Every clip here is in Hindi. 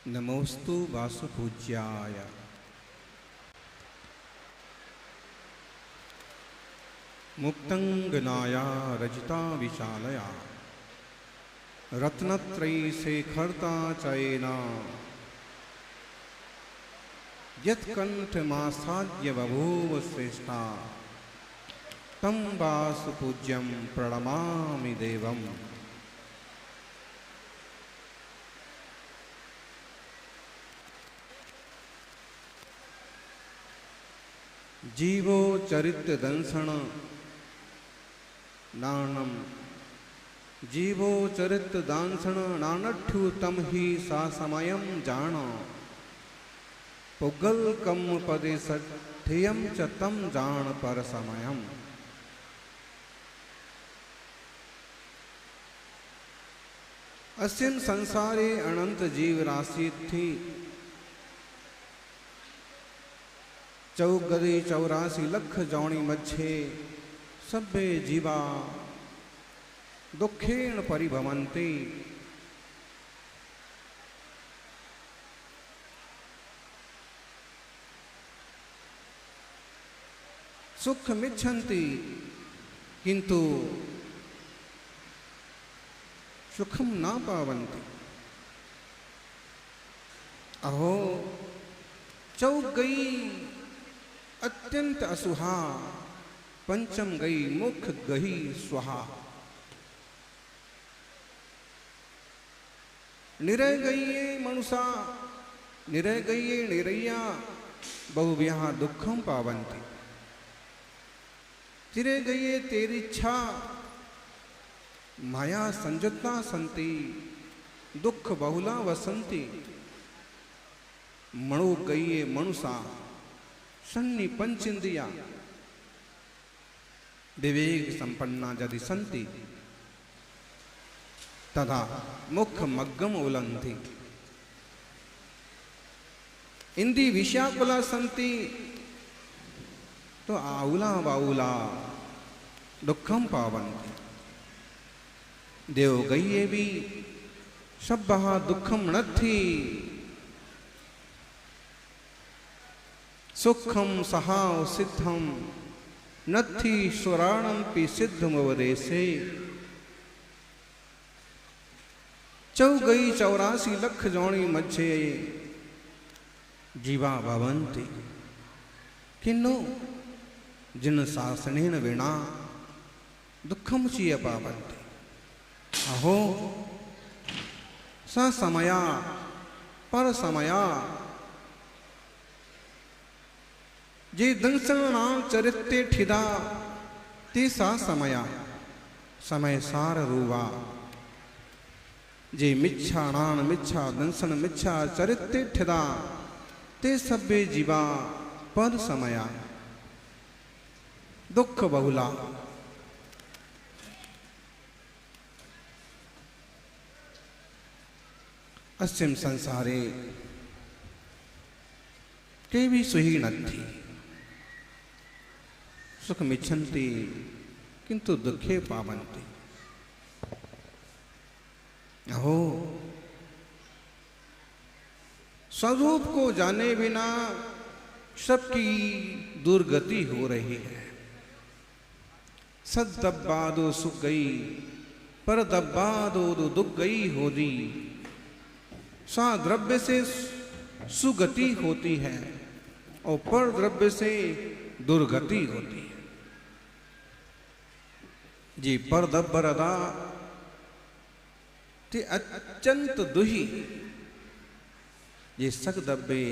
नमोस्तु वासुपूज्याय मुक्तंगनाया रजिता विशालया रत्नत्रयी शेखरता चयेना यत्कंठमासाद्य बभूव श्रेष्ठा तं वासुपूज्यं प्रणमामि देवम्। जीवो चरित्र दंसन नानम जीवो चरित्र दांसन नानठ्यु तम ही सा समयम जान पुगल कम पदे सठ्यम च तम जान पर समयम। असीम संसारे अनंत जीव राशि थी 84 लख जौणी मच्छे सभे जीवा दुखेण परिभवन्ति। सुखमिच्छन्ति किन्तु सुखम न पावन्ति। अहो चौक गई अत्यंत असुहा पंचम गई मुख गही स्वाहा। निरह गई ये मनुषा निरह गई ये निरैया बहुव्याह दुखम पावंती। तिरे गई ये तेरी इच्छा माया संजता संति दुख बहुला वसंती। मणु गई ये मनुषा सन्नि पंचेन्द्रिया विवेक संपन्ना यदि सन्ति तथा मुख मग्गम उलंति। इंद्री विषयाकुला सन्ति तो आउला बाउला दुखम पावन्ति। देव गई भी शब्बः दुखम नथी सुखम सहाव सिद्धम नथी सुराणम पि सिद्धमवदेशे। चौ गई 84 लख जौणी मच्छे जीवा भवन्ति किन्नु जिन शासनेन विना दुखम चीय पावन्ति। अहो स समया पर समया जे दंसनाम चरित्ते ठिदा ते सा समया समय सार रूवा। जे मिच्छा नान मिच्छा दंसन मिच्छा चरित्ते ठिदा ते सभ्य जीवा पर समया दुख बहुला। अस्मिन् संसारे के भी सुही नथी सुखमिच्छन्ति किंतु दुखे पावन्ति। अहो स्वरूप को जाने बिना सबकी दुर्गति हो रही है। सद दब्बा दो सुख गई पर दब्बा दो दुख गई होती। सा द्रव्य से सुगति होती है और पर द्रव्य से दुर्गति होती है। जी पर दब्बरदा ते अत्यंत दुही ये सग दब्बे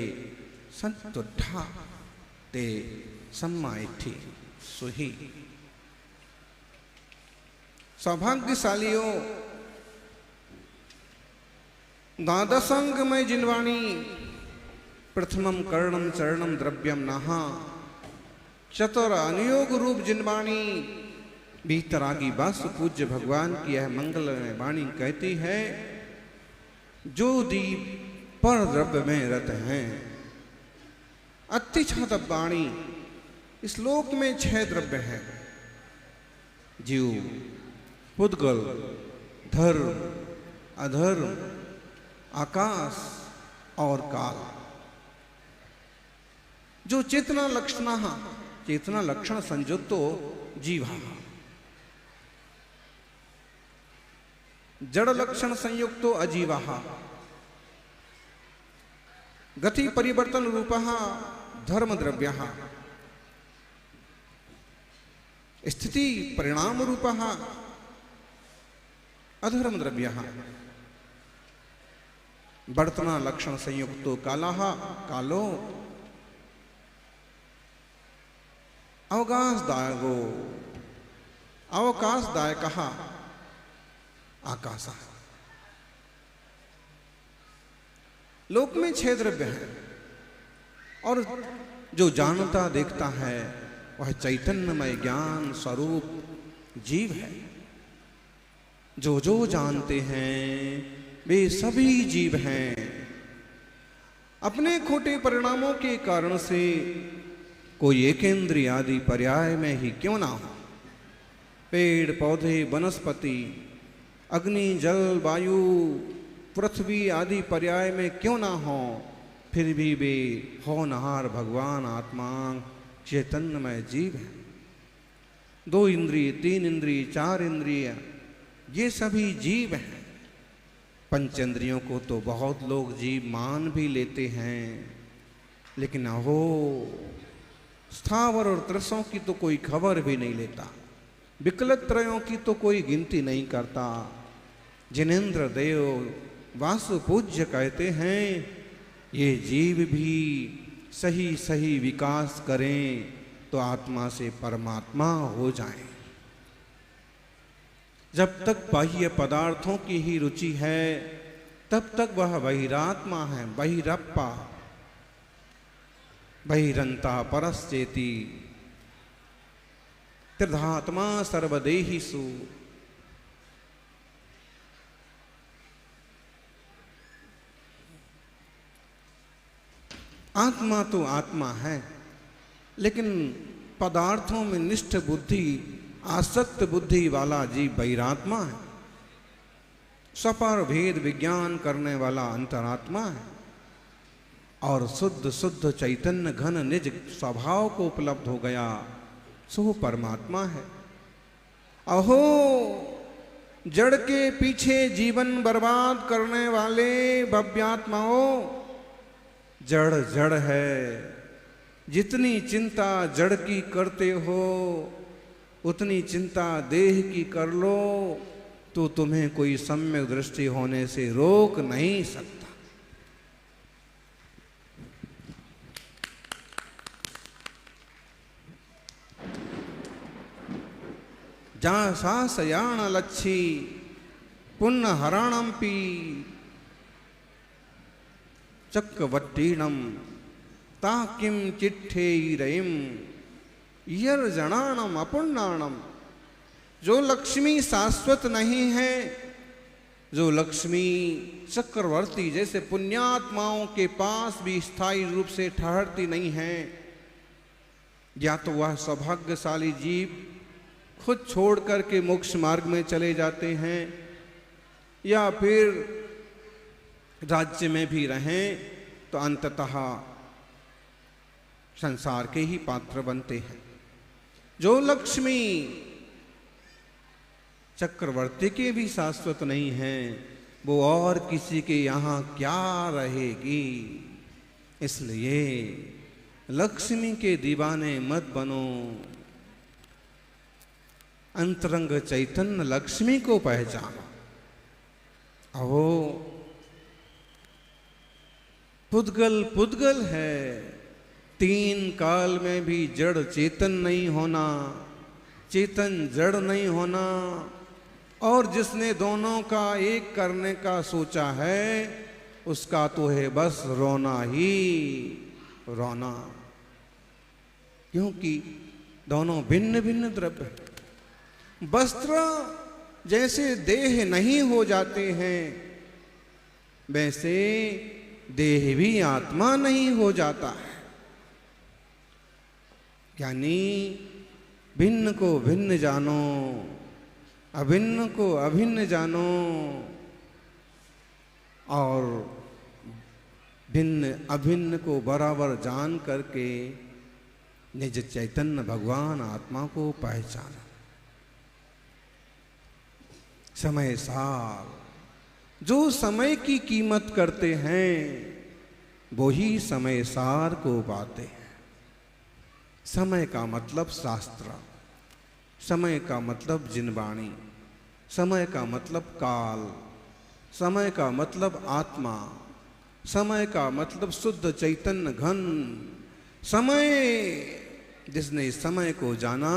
संत ठा ते सम्माय थी सुही। सौभाग्यशालियों द्वादशांग में जिनवाणी प्रथमम कर्णम चरणम द्रव्यम नहा चतुर अनुयोग रूप जिनवाणी भीतरागी वासु पूज्य भगवान की यह मंगलमय वाणी कहती है, जो दीप पर द्रव्य में रत हैं। अतिछात वाणी इस लोक में 6 द्रव्य हैं, जीव, पुद्गल, धर्म, अधर्म, आकाश और काल। जो चेतना लक्षण चेतना लक्षण संयुक्तो जीवा, जड़ लक्षण संयुक्तो अजीवा, गति परिवर्तन रूपः धर्म द्रव्यः, स्थिति परिणाम रूपः अधर्म द्रव्यः, वर्तना लक्षण संयुक्तो कालः कालो, अवकाशदायको अवकाशदायकः आकाशः। लोक में 6 द्रव्य हैं और जो जानता देखता है वह चैतन्यमय ज्ञान स्वरूप जीव है। जो जो जानते हैं वे सभी जीव हैं। अपने खोटे परिणामों के कारण से कोई एकेंद्रिय आदि पर्याय में ही क्यों ना हो, पेड़ पौधे वनस्पति अग्नि जल वायु पृथ्वी आदि पर्याय में क्यों ना हो, फिर भी वे होनहार भगवान आत्मा चैतन्यमय जीव है। 2 इंद्रिय 3 इंद्रिय 4 इंद्रिय ये सभी जीव हैं। पंचेंद्रियों को तो बहुत लोग जीव मान भी लेते हैं, लेकिन अहो स्थावर और त्रसों की तो कोई खबर भी नहीं लेता, विकलत त्रयों की तो कोई गिनती नहीं करता। जिनेन्द्र देव वासु पूज्य कहते हैं, ये जीव भी सही सही विकास करें तो आत्मा से परमात्मा हो जाएं। जब तक बाह्य पदार्थों की ही रुचि है तब तक वह बहिरात्मा है, बहिरप्पा बहिरंता परश्चेति त्रिधात्मा सर्वदेहिषु। आत्मा तो आत्मा है, लेकिन पदार्थों में निष्ठ बुद्धि आसक्त बुद्धि वाला जीव बहिरात्मा है। सपर भेद विज्ञान करने वाला अंतरात्मा है और शुद्ध शुद्ध चैतन्य घन निज स्वभाव को उपलब्ध हो गया सो परमात्मा है। अहो जड़ के पीछे जीवन बर्बाद करने वाले भव्यात्माओं, जड़ जड़ है। जितनी चिंता जड़ की करते हो उतनी चिंता देह की कर लो तो तुम्हें कोई सम्यक दृष्टि होने से रोक नहीं सकता। जा सा सयाण लच्छी पुण्य हराणंपी चक्रवट्टीणम ताकिम चिट्ठे रयिम यर्जणाणम अपुण्णाणम। जो लक्ष्मी शाश्वत नहीं है, जो लक्ष्मी चक्रवर्ती जैसे पुण्यात्माओं के पास भी स्थायी रूप से ठहरती नहीं है, या तो वह सौभाग्यशाली जीव खुद छोड़ करके मोक्ष मार्ग में चले जाते हैं, या फिर राज्य में भी रहें तो अंततः संसार के ही पात्र बनते हैं। जो लक्ष्मी चक्रवर्ती के भी शाश्वत नहीं है, वो और किसी के यहाँ क्या रहेगी। इसलिए लक्ष्मी के दीवाने मत बनो, अंतरंग चैतन्य लक्ष्मी को पहचानो। अहो पुद्गल पुद्गल है, तीन काल में भी जड़ चेतन नहीं होना, चेतन जड़ नहीं होना। और जिसने दोनों का एक करने का सोचा है उसका तो है बस रोना ही रोना, क्योंकि दोनों भिन्न भिन्न द्रव्य। वस्त्र जैसे देह नहीं हो जाते हैं, वैसे देह भी आत्मा नहीं हो जाता है। यानी भिन्न को भिन्न जानो, अभिन्न को अभिन्न जानो, और भिन्न अभिन्न को बराबर जान करके निज चैतन्य भगवान आत्मा को पहचानो। समय सार, जो समय की कीमत करते हैं वो ही समय सार को पाते हैं। समय का मतलब शास्त्र, समय का मतलब जिनवाणी, समय का मतलब काल, समय का मतलब आत्मा, समय का मतलब शुद्ध चैतन्य घन। समय, जिसने समय को जाना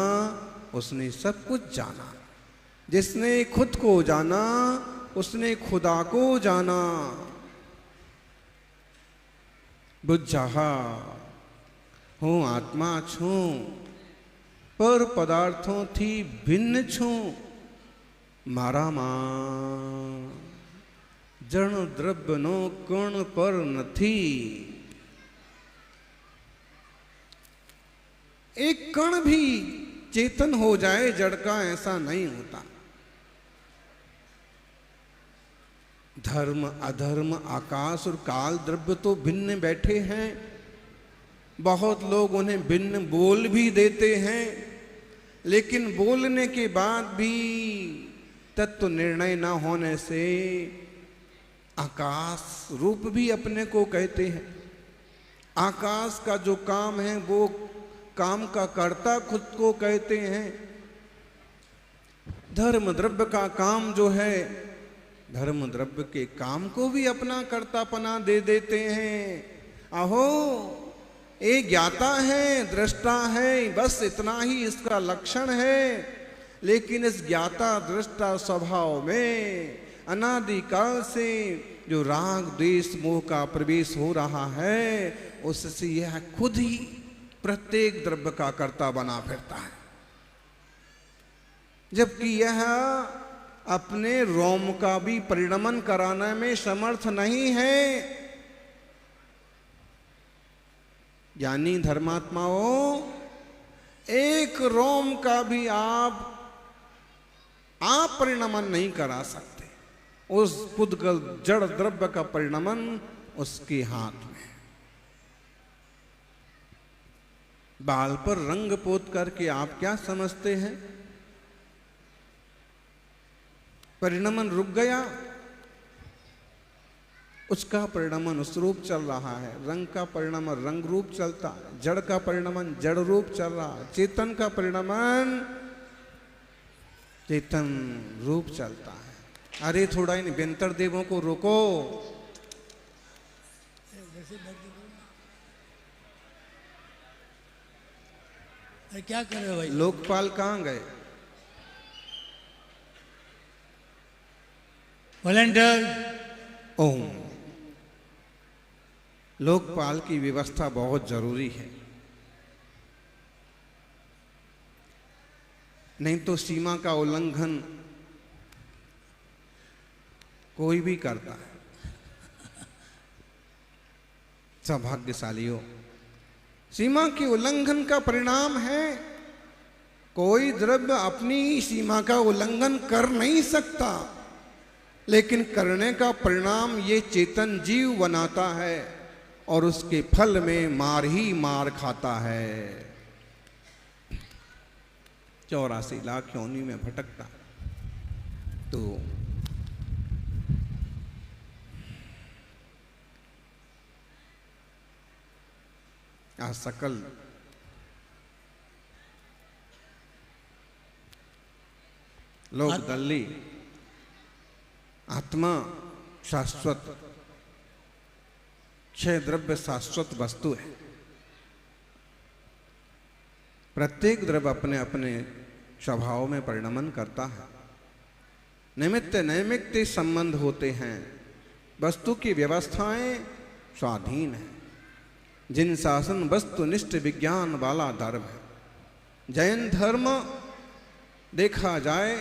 उसने सब कुछ जाना, जिसने खुद को जाना उसने खुदा को जाना। बुझा हूँ आत्मा छू, पर पदार्थों थी भिन्न छू, मारा मां जण द्रव्य नो कण पर नथी। एक कण भी चेतन हो जाए जड़ का, ऐसा नहीं होता। धर्म अधर्म आकाश और काल द्रव्य तो भिन्न बैठे हैं, बहुत लोग उन्हें भिन्न बोल भी देते हैं, लेकिन बोलने के बाद भी तत्व निर्णय न होने से आकाश रूप भी अपने को कहते हैं। आकाश का जो काम है वो काम का कर्ता खुद को कहते हैं। धर्म द्रव्य का काम जो है, धर्म द्रव्य के काम को भी अपना कर्तापना दे देते हैं। अहो ये ज्ञाता है, दृष्टा है, बस इतना ही इसका लक्षण है। लेकिन इस ज्ञाता दृष्टा स्वभाव में अनादिकाल से जो राग द्वेष मोह का प्रवेश हो रहा है, उससे यह खुद ही प्रत्येक द्रव्य का कर्ता बना फिरता है, जबकि यह अपने रोम का भी परिणमन कराने में समर्थ नहीं है। यानी धर्मात्माओं, एक रोम का भी आप परिणमन नहीं करा सकते। उस पुद्गल जड़ द्रव्य का परिणमन उसके हाथ में। बाल पर रंग पोत करके आप क्या समझते हैं? परिणमन रुक गया, उसका परिणमन उस रूप चल रहा है। रंग का परिणमन रंग रूप चलता है, जड़ का परिणमन जड़ रूप चल रहा है, चेतन का परिणमन चेतन रूप चलता है। अरे थोड़ा इन बेंतर देवों को रोको। अरे क्या कर रहे हो भाई? लोकपाल कहाँ गए? वॉलंटियर। ओम। लोकपाल की व्यवस्था बहुत जरूरी है, नहीं तो सीमा का उल्लंघन कोई भी करता है। सौभाग्यशालियों, सीमा के उल्लंघन का परिणाम है कोई द्रव्य अपनी सीमा का उल्लंघन कर नहीं सकता, लेकिन करने का परिणाम ये चेतन जीव बनाता है और उसके फल में मार ही मार खाता है। 84 लाख योनि में भटकता। तो आ सकल लोक दल्ली आत्मा शाश्वत, क्षय द्रव्य शाश्वत वस्तु है। प्रत्येक द्रव्य अपने अपने स्वभाव में परिणमन करता है। निमित्त नैमित्त संबंध होते हैं। वस्तु की व्यवस्थाएं स्वाधीन है। जिन शासन वस्तुनिष्ठ विज्ञान वाला धर्म है। जैन धर्म देखा जाए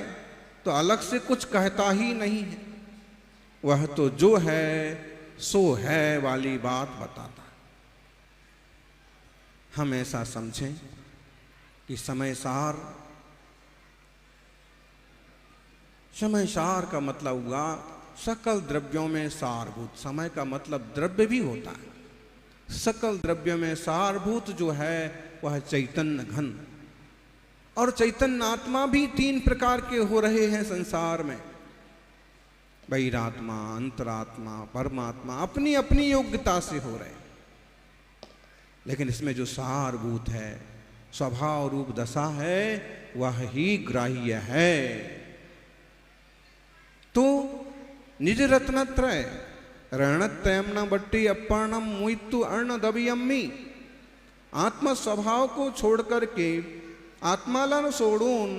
तो अलग से कुछ कहता ही नहीं है, वह तो जो है सो है वाली बात बताता है। हम ऐसा समझें कि समय सार का मतलब हुआ सकल द्रव्यों में सारभूत। समय का मतलब द्रव्य भी होता है। सकल द्रव्यों में सारभूत जो है वह चैतन्य घन। और चैतन्य आत्मा भी तीन प्रकार के हो रहे हैं संसार में। बहिरात्मा, अंतरात्मा, परमात्मा अपनी अपनी योग्यता से हो रहे हैं। लेकिन इसमें जो सारभूत है, स्वभाव रूप दशा है, वह ही ग्राह्य है। तो निज रत्नत्रय रणत्रयम्न बट्टी अपर्णम मुइतु अर्ण दबियम्मी। आत्म स्वभाव को छोड़ करके आत्माला सोडून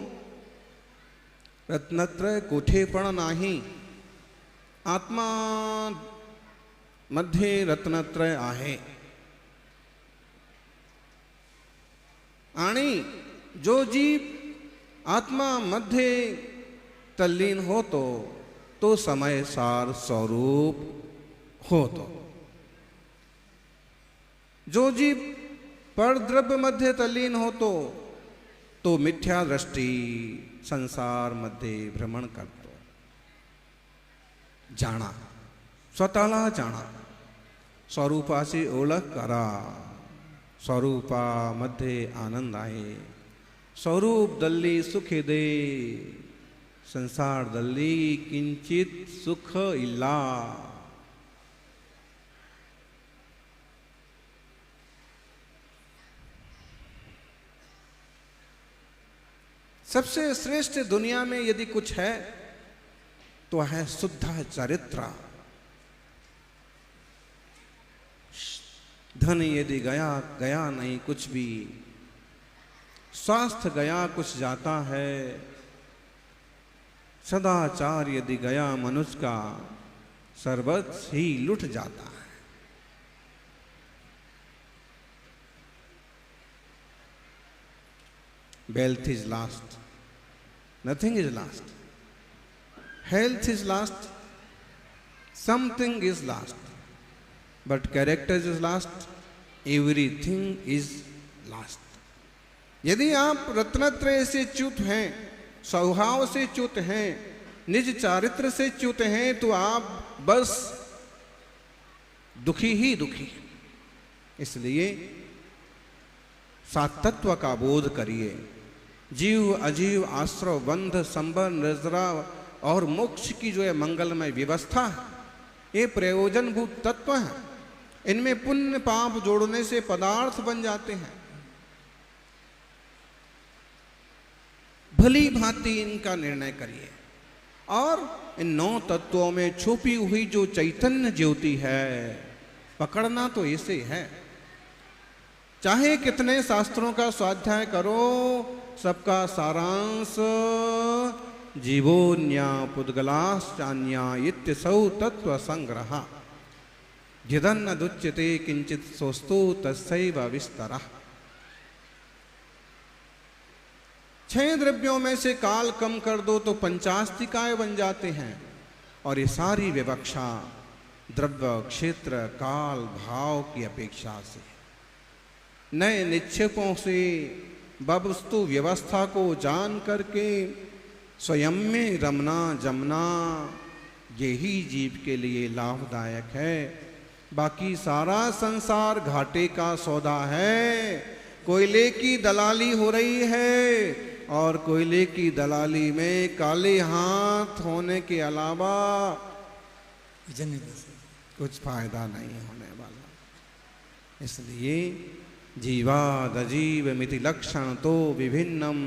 रत्नत्रय कोठे पण नाही। आत्मा मध्ये रत्नत्रय आहे। आणि जो जीव आत्मा मध्ये तल्लीन होतो तो समय सार स्वरूप होतो। जो जीव पर द्रव्य मध्ये तल्लीन होतो तो मिथ्या दृष्टी संसार मध्ये भ्रमण करतो। जाणा, स्वतःला जाणा, स्वरूपाची ओळख करा। स्वरूपामध्ये आनंद आहे। स्वरूप दल्ली सुख दे, संसार दल्ली किंचित सुख इल्ला। सबसे श्रेष्ठ दुनिया में यदि कुछ है तो है शुद्ध चरित्र। धन यदि गया गया नहीं कुछ भी, स्वास्थ्य गया कुछ जाता है। सदाचार यदि गया मनुष्य का, सर्वस्व ही लुट जाता है। Wealth is last, nothing is last. Health is last, something is last, but character is last, everything is last. यदि आप रत्नत्रय से च्युत हैं, स्वभाव से च्युत हैं, निज चारित्र से च्युत हैं, तो आप बस दुखी ही दुखी। इसलिए सात तत्व का बोध करिए। जीव अजीव आश्रव बंध संबंध नजरा और मोक्ष की जो है मंगलमय व्यवस्था है, ये प्रयोजनभूत तत्व है। इनमें पुण्य पाप जोड़ने से पदार्थ बन जाते हैं। भली भांति इनका निर्णय करिए। और इन 9 तत्वों में छुपी हुई जो चैतन्य ज्योति है, पकड़ना तो ऐसे है। चाहे कितने शास्त्रों का स्वाध्याय करो, सबका सारांश जीवोन्या पुद्गलाश्चान्या इत्यसौ तत्व संग्रह। यदन्न दुच्यते किंचित सोस्तु तस्सैव विस्तरः। 6 द्रव्यों में से काल कम कर दो तो पंचास्तिकाय बन जाते हैं। और ये सारी विवक्षा द्रव्य क्षेत्र काल भाव की अपेक्षा से, नए निक्षेपों से वस्तु व्यवस्था को जान करके स्वयं में रमना जमना, यही जीव के लिए लाभदायक है। बाकी सारा संसार घाटे का सौदा है। कोयले की दलाली हो रही है और कोयले की दलाली में काले हाथ होने के अलावा कुछ फायदा नहीं होने वाला। इसलिए जीवादजीवमिति लक्षण तो विभिन्नम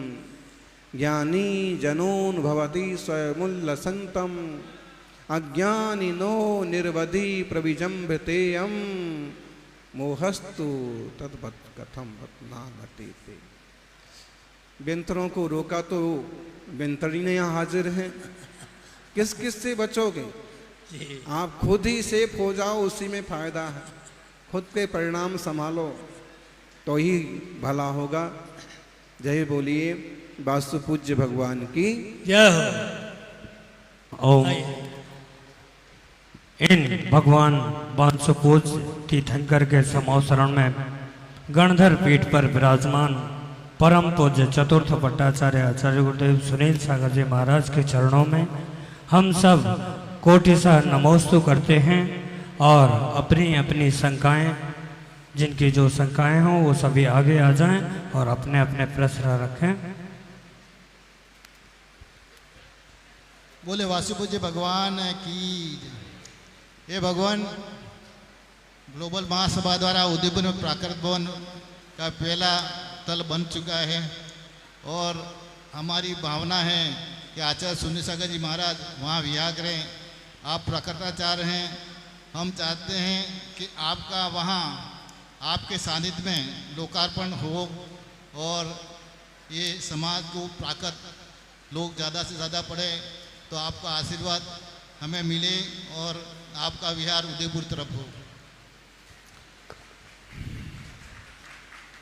ज्ञानी जनोन भवति स्वयमुल्लसंतम अज्ञानिनो निर्वधि प्रविजम्भतेयम मोहस्तु तद्वत् कथम वत्नागतेते। व्यंतरों को रोका तो व्यंतरी ने यहाँ हाजिर हैं, किस किस से बचोगे? आप खुद ही सेफ हो जाओ, उसी में फायदा है। खुद के परिणाम संभालो तो ही भला होगा। जय बोलिए वासु पूज्य भगवान की जय हो। ओम। इन भगवान वासुपूज तीर्थंकर के समोसरण में गणधर पीठ पर विराजमान परम पूज्य चतुर्थ पट्टाचार्य आचार्य गुरुदेव सुनील सागर जी महाराज के चरणों में हम सब कोटिशः नमोस्तु करते हैं और अपनी अपनी शंकाएं, जिनकी जो शंकाएं हों वो सभी आगे आ जाएं और अपने अपने प्रश्न रखें। बोले वासुपूज्य भगवान की। ये भगवान ग्लोबल महासभा द्वारा उदयपुर में प्राकृत भवन का पहला तल बन चुका है और हमारी भावना है कि आचार्य सुनील सागर जी महाराज वहाँ विहार करें। आप प्रकटाचार्य हैं, हम चाहते हैं कि आपका वहाँ आपके सानिध्य में लोकार्पण हो और ये समाज को प्राकृत लोग ज़्यादा से ज़्यादा पढ़े तो आपका आशीर्वाद हमें मिले और आपका विहार उदयपुर तरफ हो।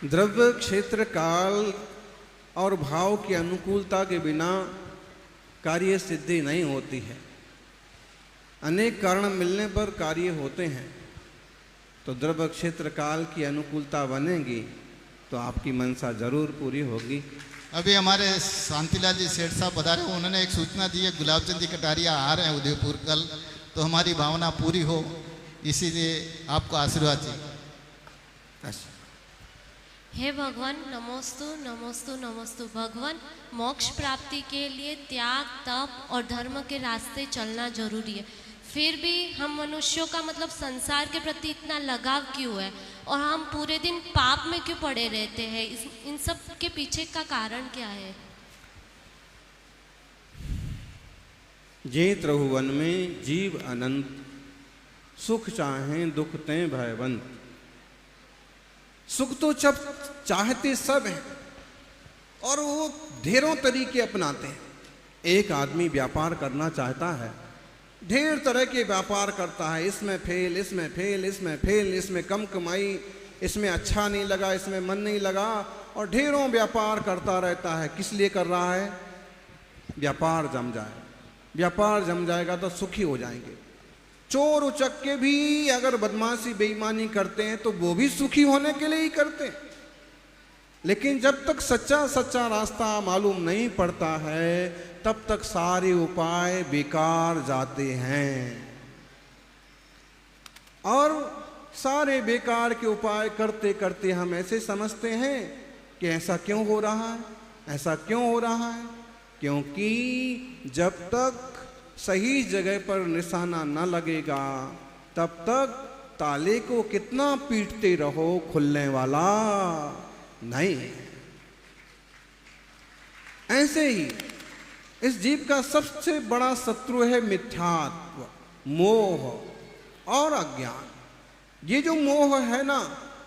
द्रव्य क्षेत्र काल और भाव की अनुकूलता के बिना कार्य सिद्धि नहीं होती है। अनेक कारण मिलने पर कार्य होते हैं, तो द्रव्य क्षेत्र काल की अनुकूलता बनेगी तो आपकी मनसा जरूर पूरी होगी। अभी हमारे शांतिलाल जी सेठ साहब बता रहे, उन्होंने एक सूचना दी है, गुलाबचंद जी कटारिया आ रहे हैं उदयपुर कल, तो हमारी भावना पूरी हो, इसीलिए आपको आशीर्वाद चाहिए। हे भगवान नमोस्तु नमोस्तु नमोस्तु। भगवान मोक्ष प्राप्ति के लिए त्याग तप और धर्म के रास्ते चलना जरूरी है, फिर भी हम मनुष्यों का मतलब संसार के प्रति इतना लगाव क्यों है और हम पूरे दिन पाप में क्यों पड़े रहते हैं? इन सब के पीछे का कारण क्या है? जे त्रिभुवन में जीव अनंत, सुख चाहें दुख तें भयवंत। सुख तो जब चाहते सब हैं और वो ढेरों तरीके अपनाते हैं। एक आदमी व्यापार करना चाहता है, ढेर तरह के व्यापार करता है, इसमें फेल, इसमें फेल, इसमें फेल, इसमें कम कमाई, इसमें अच्छा नहीं लगा, इसमें मन नहीं लगा, और ढेरों व्यापार करता रहता है। किस लिए कर रहा है? व्यापार जम जाए। व्यापार जम जाएगा तो सुखी हो जाएंगे। चोर उचक्के भी अगर बदमाशी बेईमानी करते हैं तो वो भी सुखी होने के लिए ही करते हैं, लेकिन जब तक सच्चा सच्चा रास्ता मालूम नहीं पड़ता है तब तक सारे उपाय बेकार जाते हैं। और सारे बेकार के उपाय करते करते हम ऐसे समझते हैं कि ऐसा क्यों हो रहा है, ऐसा क्यों हो रहा है, क्योंकि जब तक सही जगह पर निशाना न लगेगा तब तक ताले को कितना पीटते रहो खुलने वाला नहीं। ऐसे ही इस जीव का सबसे बड़ा शत्रु है मिथ्यात्व, मोह और अज्ञान। ये जो मोह है ना,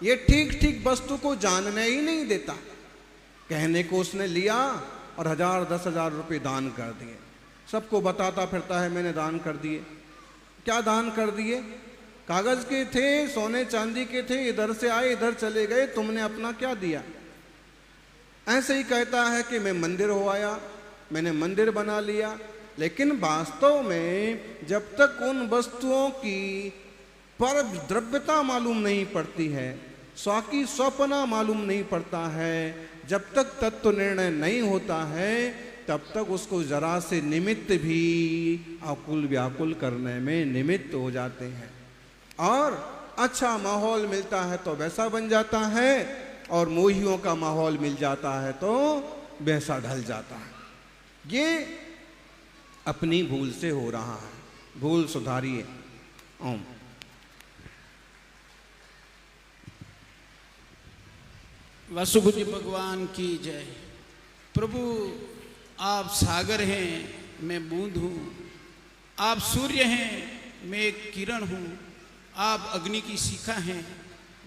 ये ठीक ठीक वस्तु को जानने ही नहीं देता। कहने को उसने लिया और 1000-10,000 रुपये दान कर दिए, सबको बताता फिरता है मैंने दान कर दिए। क्या दान कर दिए? कागज के थे, सोने चांदी के थे, इधर से आए इधर चले गए, तुमने अपना क्या दिया? ऐसे ही कहता है कि मैं मंदिर हो आया, मैंने मंदिर बना लिया, लेकिन वास्तव में जब तक उन वस्तुओं की पर द्रव्यता मालूम नहीं पड़ती है, स्व की स्वपना मालूम नहीं पड़ता है, जब तक तत्व निर्णय नहीं होता है तब तक उसको जरा से निमित्त भी आकुल व्याकुल करने में निमित्त हो जाते हैं। और अच्छा माहौल मिलता है तो वैसा बन जाता है, और मोहियों का माहौल मिल जाता है तो वैसा ढल जाता है। ये अपनी भूल से हो रहा है, भूल सुधारिए। ओम। वासुदेव भगवान की जय। प्रभु आप सागर हैं, मैं बूंद हूँ। आप सूर्य हैं, मैं एक किरण हूँ। आप अग्नि की शिखा हैं,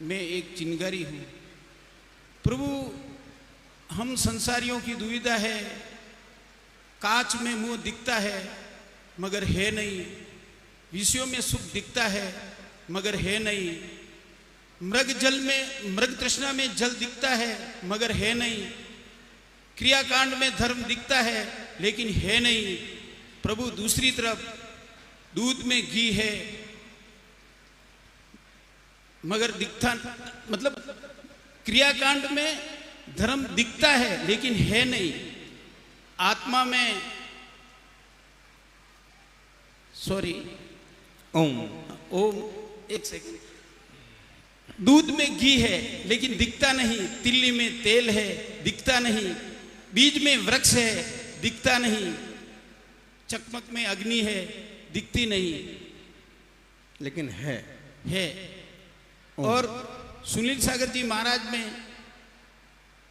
मैं एक चिंगारी हूँ। प्रभु हम संसारियों की दुविधा है, कांच में मुंह दिखता है मगर है नहीं, विषयों में सुख दिखता है मगर है नहीं, मृग तृष्णा में जल दिखता है मगर है नहीं, क्रियाकांड में धर्म दिखता है लेकिन है नहीं। प्रभु दूसरी तरफ दूध में घी है मगर दिखता, मतलब क्रियाकांड में धर्म दिखता है लेकिन है नहीं। आत्मा में ओम एक सेकंड। दूध में घी है लेकिन दिखता नहीं, तिल्ली में तेल है दिखता नहीं, बीज में वृक्ष है दिखता नहीं, चकमक में अग्नि है दिखती नहीं, लेकिन है। और सुनील सागर जी महाराज में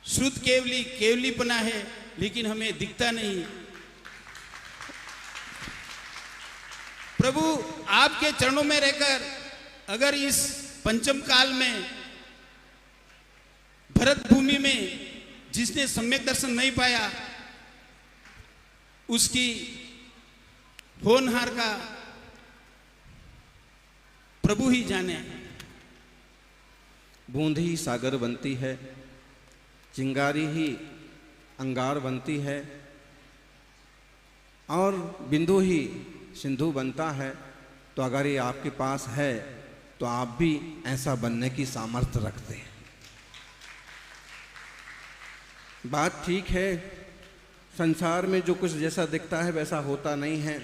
शुद्ध केवलीपना है लेकिन हमें दिखता नहीं। प्रभु आपके चरणों में रहकर अगर इस पंचम काल में भरत भूमि में जिसने सम्यक दर्शन नहीं पाया उसकी होनहार का प्रभु ही जाने। बूंद ही सागर बनती है, चिंगारी ही अंगार बनती है और बिंदु ही सिंधु बनता है। तो अगर ये आपके पास है तो आप भी ऐसा बनने की सामर्थ्य रखते हैं। बात ठीक है, संसार में जो कुछ जैसा दिखता है वैसा होता नहीं है।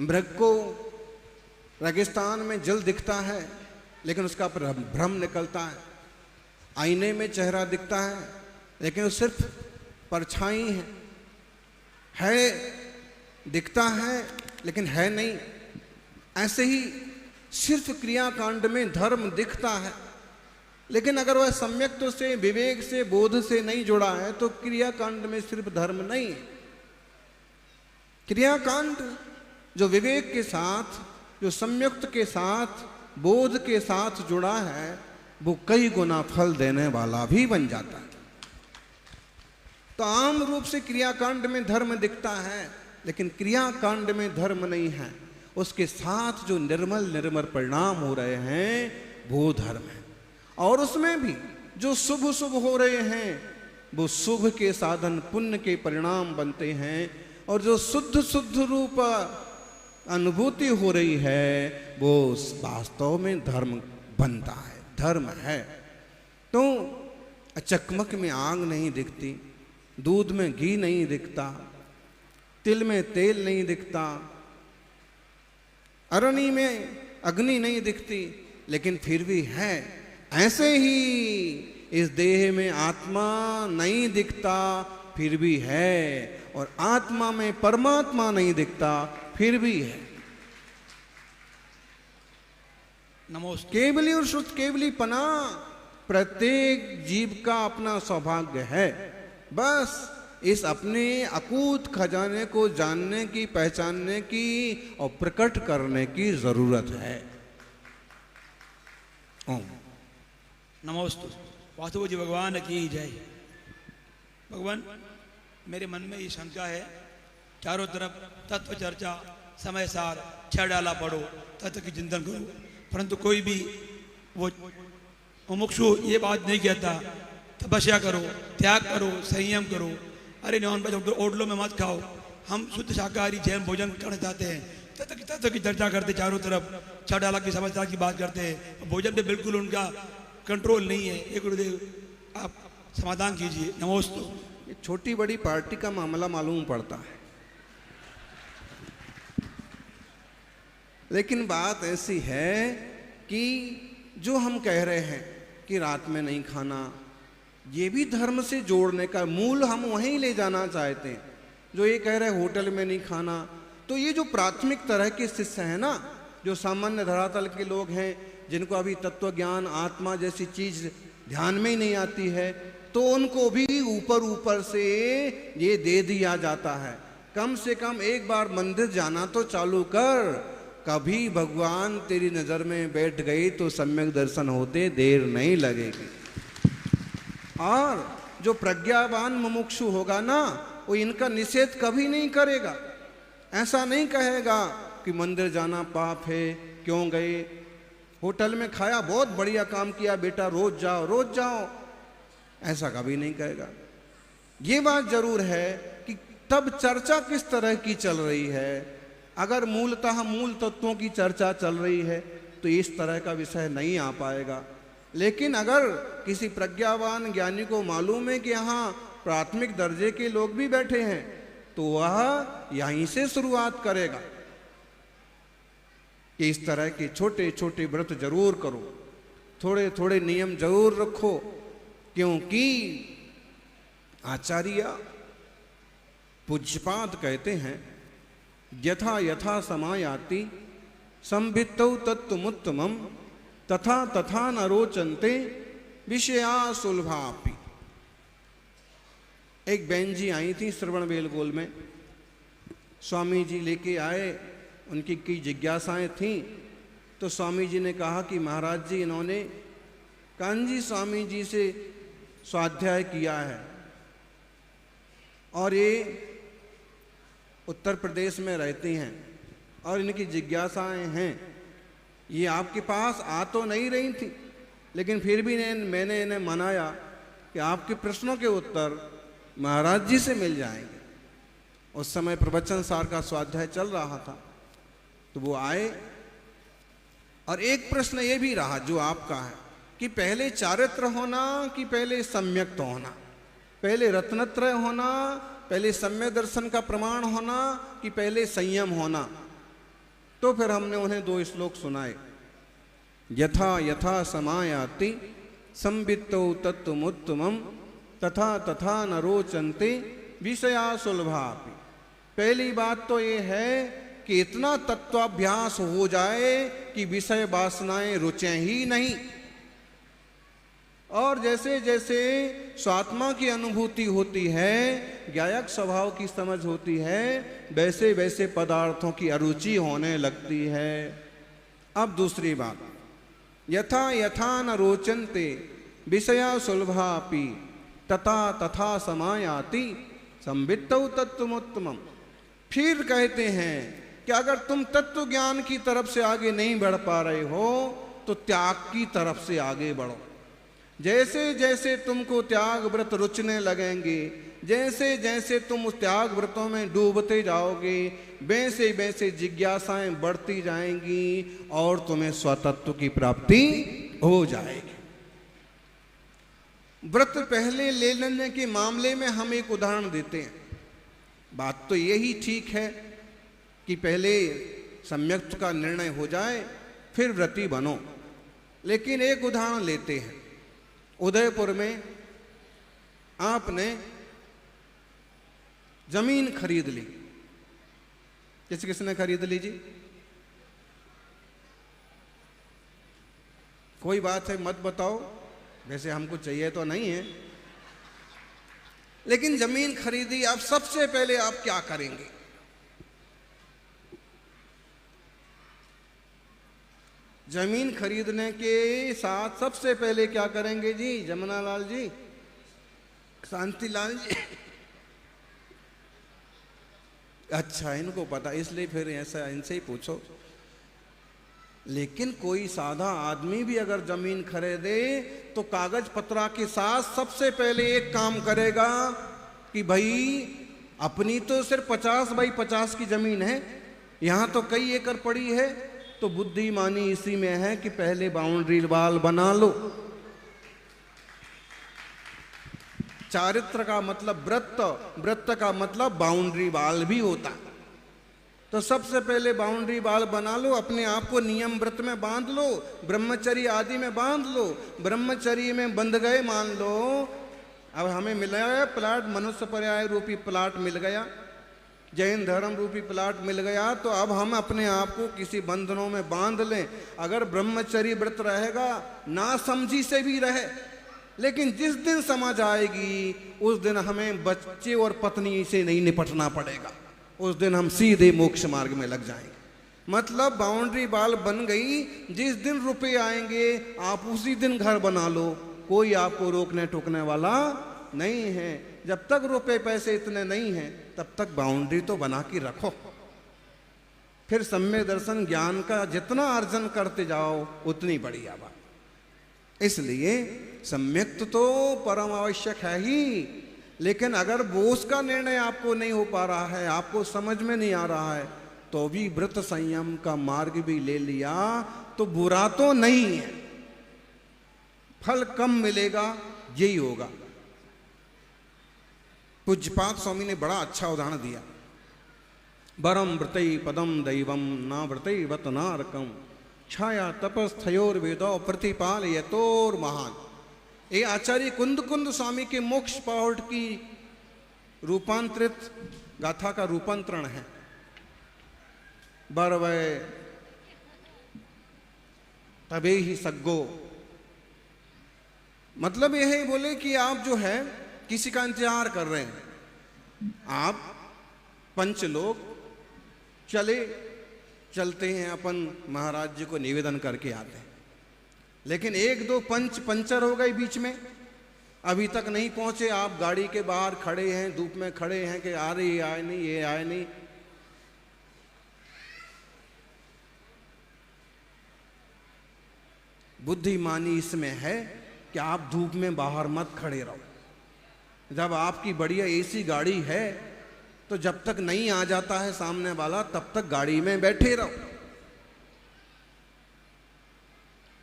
मृग को रेगिस्तान में जल दिखता है लेकिन उसका भ्रम निकलता है। आईने में चेहरा दिखता है लेकिन वो सिर्फ परछाई है, दिखता है लेकिन है नहीं। ऐसे ही सिर्फ क्रियाकांड में धर्म दिखता है लेकिन अगर वह सम्यक्त्व से, विवेक से, बोध से नहीं जुड़ा है तो क्रियाकांड में सिर्फ धर्म नहीं है। क्रियाकांड जो विवेक के साथ, जो सम्यक्त के साथ, बोध के साथ जुड़ा है वो कई गुना फल देने वाला भी बन जाता है। तो आम रूप से क्रियाकांड में धर्म दिखता है लेकिन क्रियाकांड में धर्म नहीं है। उसके साथ जो निर्मल परिणाम हो रहे हैं वो धर्म है। और उसमें भी जो शुभ हो रहे हैं वो शुभ के साधन पुण्य के परिणाम बनते हैं। और जो शुद्ध रूप अनुभूति हो रही है वो वास्तव में धर्म बनता है, धर्म है। तो चकमक में आग नहीं दिखती, दूध में घी नहीं दिखता, तिल में तेल नहीं दिखता, अरणी में अग्नि नहीं दिखती, लेकिन फिर भी है। ऐसे ही इस देह में आत्मा नहीं दिखता फिर भी है, और आत्मा में परमात्मा नहीं दिखता फिर भी है। नमोस्तुते। केवली और शुद्ध केवली पना प्रत्येक जीव का अपना सौभाग्य है। बस इस अपने अकूत खजाने को जानने की, पहचानने की और प्रकट करने की जरूरत है। ओम नमोस्तु। वासुदेव जी भगवान की जय। भगवान, मेरे मन में ये शंका है, चारों तरफ तत्व चर्चा, समय सार, 6 डाला पढ़ो, तत्व की चिंतन करो, परंतु कोई भी वो मुमुक्षु ये बात नहीं कहता तपस्या करो, त्याग करो, संयम करो। अरे नॉन वेज होटलों में मत खाओ, हम शुद्ध शाकाहारी जैन भोजन करना चाहते हैं। तत्व की चर्चा करते, चारों तरफ 6 डाला की समस्या की बात करते हैं, भोजन पे बिल्कुल उनका कंट्रोल नहीं है। ये गुरुदेव आप समाधान कीजिए। नमोस्तु। ये छोटी बड़ी पार्टी का मामला मालूम पड़ता है, लेकिन बात ऐसी है कि जो हम कह रहे हैं कि रात में नहीं खाना, ये भी धर्म से जोड़ने का मूल हम वहीं ले जाना चाहते हैं। जो ये कह रहे हैं होटल में नहीं खाना, तो ये जो प्राथमिक तरह के शिष्य हैं ना, जो सामान्य धरातल के लोग हैं, जिनको अभी तत्व ज्ञान आत्मा जैसी चीज ध्यान में ही नहीं आती है, तो उनको भी ऊपर ऊपर से ये दे दिया जाता है। कम से कम एक बार मंदिर जाना तो चालू कर, कभी भगवान तेरी नजर में बैठ गई तो सम्यक दर्शन होते देर नहीं लगेगी। और जो प्रज्ञावान मुमुक्षु होगा ना, वो इनका निषेध कभी नहीं करेगा। ऐसा नहीं कहेगा कि मंदिर जाना पाप है, क्यों गए, होटल में खाया, बहुत बढ़िया काम किया बेटा, रोज जाओ रोज जाओ, ऐसा कभी नहीं कहेगा। ये बात जरूर है कि तब चर्चा किस तरह की चल रही है। अगर मूलतः मूल तत्वों की चर्चा चल रही है तो इस तरह का विषय नहीं आ पाएगा। लेकिन अगर किसी प्रज्ञावान ज्ञानी को मालूम है कि यहाँ प्राथमिक दर्जे के लोग भी बैठे हैं, तो वह यहीं से शुरुआत करेगा कि इस तरह के छोटे छोटे व्रत जरूर करो, थोड़े थोड़े नियम जरूर रखो, क्योंकि आचार्य पूज्यपाद कहते हैं यथा यथा समायाति संवित्तौ तत्त्वमुत्तमम् तथा तथा न रोचन्ते विषया सुलभापि। एक बहन जी आई थी श्रवण बेलगोल में, स्वामी जी लेके आए, उनकी कई जिज्ञासाएं थीं, तो स्वामी जी ने कहा कि महाराज जी इन्होंने कांजी स्वामी जी से स्वाध्याय किया है और ये उत्तर प्रदेश में रहती हैं और इनकी जिज्ञासाएं हैं। ये आपके पास आ तो नहीं रही थी, लेकिन फिर भी मैंने इन्हें मनाया कि आपके प्रश्नों के उत्तर महाराज जी से मिल जाएंगे। उस समय प्रवचन सार का स्वाध्याय चल रहा था, तो वो आए और एक प्रश्न ये भी रहा जो आपका है कि पहले चारित्र होना कि पहले सम्यक्त होना, पहले रत्नत्रय होना, पहले सम्यक दर्शन का प्रमाण होना कि पहले संयम होना। तो फिर हमने उन्हें दो श्लोक सुनाए, यथा यथा समायाति संवित्तौ तत्त्वमुत्तमम् तथा तथा न रोचन्ते विषया सुलभापि। पहली बात तो ये है कि इतना तत्वाभ्यास हो जाए कि विषय वासनाएं रुचें ही नहीं, और जैसे जैसे स्वात्मा की अनुभूति होती है, ज्ञायक स्वभाव की समझ होती है, वैसे वैसे पदार्थों की अरुचि होने लगती है। अब दूसरी बात, यथा यथा न रोचन्ते विषया सुलभापि तथा तथा समायाति संवित्तौ तत्त्वमुत्तमम्। फिर कहते हैं कि अगर तुम तत्व ज्ञान की तरफ से आगे नहीं बढ़ पा रहे हो तो त्याग की तरफ से आगे बढ़ो। जैसे जैसे तुमको त्याग व्रत रुचने लगेंगे, जैसे जैसे तुम उस त्याग व्रतों में डूबते जाओगे, वैसे वैसे जिज्ञासाएं बढ़ती जाएंगी और तुम्हें स्वतत्व की प्राप्ति हो जाएगी। व्रत पहले ले लेने के मामले में हम एक उदाहरण देते हैं। बात तो यही ठीक है कि पहले सम्यक्त का निर्णय हो जाए फिर व्रती बनो, लेकिन एक उदाहरण लेते हैं। उदयपुर में आपने जमीन खरीद ली, किसने खरीद ली जी? कोई बात है मत बताओ, वैसे हमको चाहिए तो नहीं है, लेकिन जमीन खरीदी। अब सबसे पहले आप क्या करेंगे? जमीन खरीदने के साथ सबसे पहले क्या करेंगे जी? जमुना लाल जी, शांति लाल जी, अच्छा इनको पता, इसलिए फिर ऐसा इनसे ही पूछो। लेकिन कोई सादा आदमी भी अगर जमीन खरीदे तो कागज पत्रा के साथ सबसे पहले एक काम करेगा कि भाई अपनी तो सिर्फ 50 बाई 50 की जमीन है, यहां तो कई एकड़ पड़ी है, तो बुद्धिमानी इसी में है कि पहले बाउंड्री वाल बना लो। चारित्र का मतलब व्रत, व्रत का मतलब बाउंड्री वाल भी होता। तो सबसे पहले बाउंड्री वाल बना लो, अपने आप को नियम व्रत में बांध लो, ब्रह्मचर्य आदि में बांध लो। ब्रह्मचर्य में बंध गए, मान लो अब हमें मिला है प्लाट, मनुष्य पर्याय रूपी प्लाट मिल गया, जैन धर्म रूपी प्लाट मिल गया तो अब हम अपने आप को किसी बंधनों में बांध लें। अगर ब्रह्मचर्य व्रत रहेगा ना समझी से भी रहे, लेकिन जिस दिन समझ आएगी उस दिन हमें बच्चे और पत्नी से नहीं निपटना पड़ेगा, उस दिन हम सीधे मोक्ष मार्ग में लग जाएंगे। मतलब बाउंड्री बाल बन गई, जिस दिन रुपए आएंगे आप उसी दिन घर बना लो, कोई आपको रोकने टोकने वाला नहीं है। जब तक रुपए पैसे इतने नहीं हैं तब तक बाउंड्री तो बना के रखो। फिर सम्यक दर्शन ज्ञान का जितना अर्जन करते जाओ उतनी बढ़िया बात। इसलिए सम्यक तो परम आवश्यक है ही, लेकिन अगर वो उसका निर्णय आपको नहीं हो पा रहा है, आपको समझ में नहीं आ रहा है, तो भी व्रत संयम का मार्ग भी ले लिया तो बुरा तो नहीं है। फल कम मिलेगा यही होगा। पूज्यपाद स्वामी ने बड़ा अच्छा उदाहरण दिया। वरम व्रतई पदम दैवम ना व्रतई वत नारकम छाया तपस्थयोर वेदो प्रतिपाल यतोर महान। ये आचार्य कुंद कुंद स्वामी के मोक्ष पावट की रूपांतरित गाथा का रूपांतरण है। बरवय तबे ही सग्गो, मतलब यह है बोले कि आप जो है किसी का इंतजार कर रहे हैं, आप पंच लोग चलते हैं, अपन महाराज जी को निवेदन करके आते हैं, लेकिन एक दो पंच पंचर हो गए बीच में, अभी तक नहीं पहुंचे, आप गाड़ी के बाहर खड़े हैं, धूप में खड़े हैं कि आ रही आए नहीं, ये आए नहीं। बुद्धिमानी इसमें है कि आप धूप में बाहर मत खड़े रहो। जब आपकी बढ़िया एसी गाड़ी है तो जब तक नहीं आ जाता है सामने वाला तब तक गाड़ी में बैठे रहो।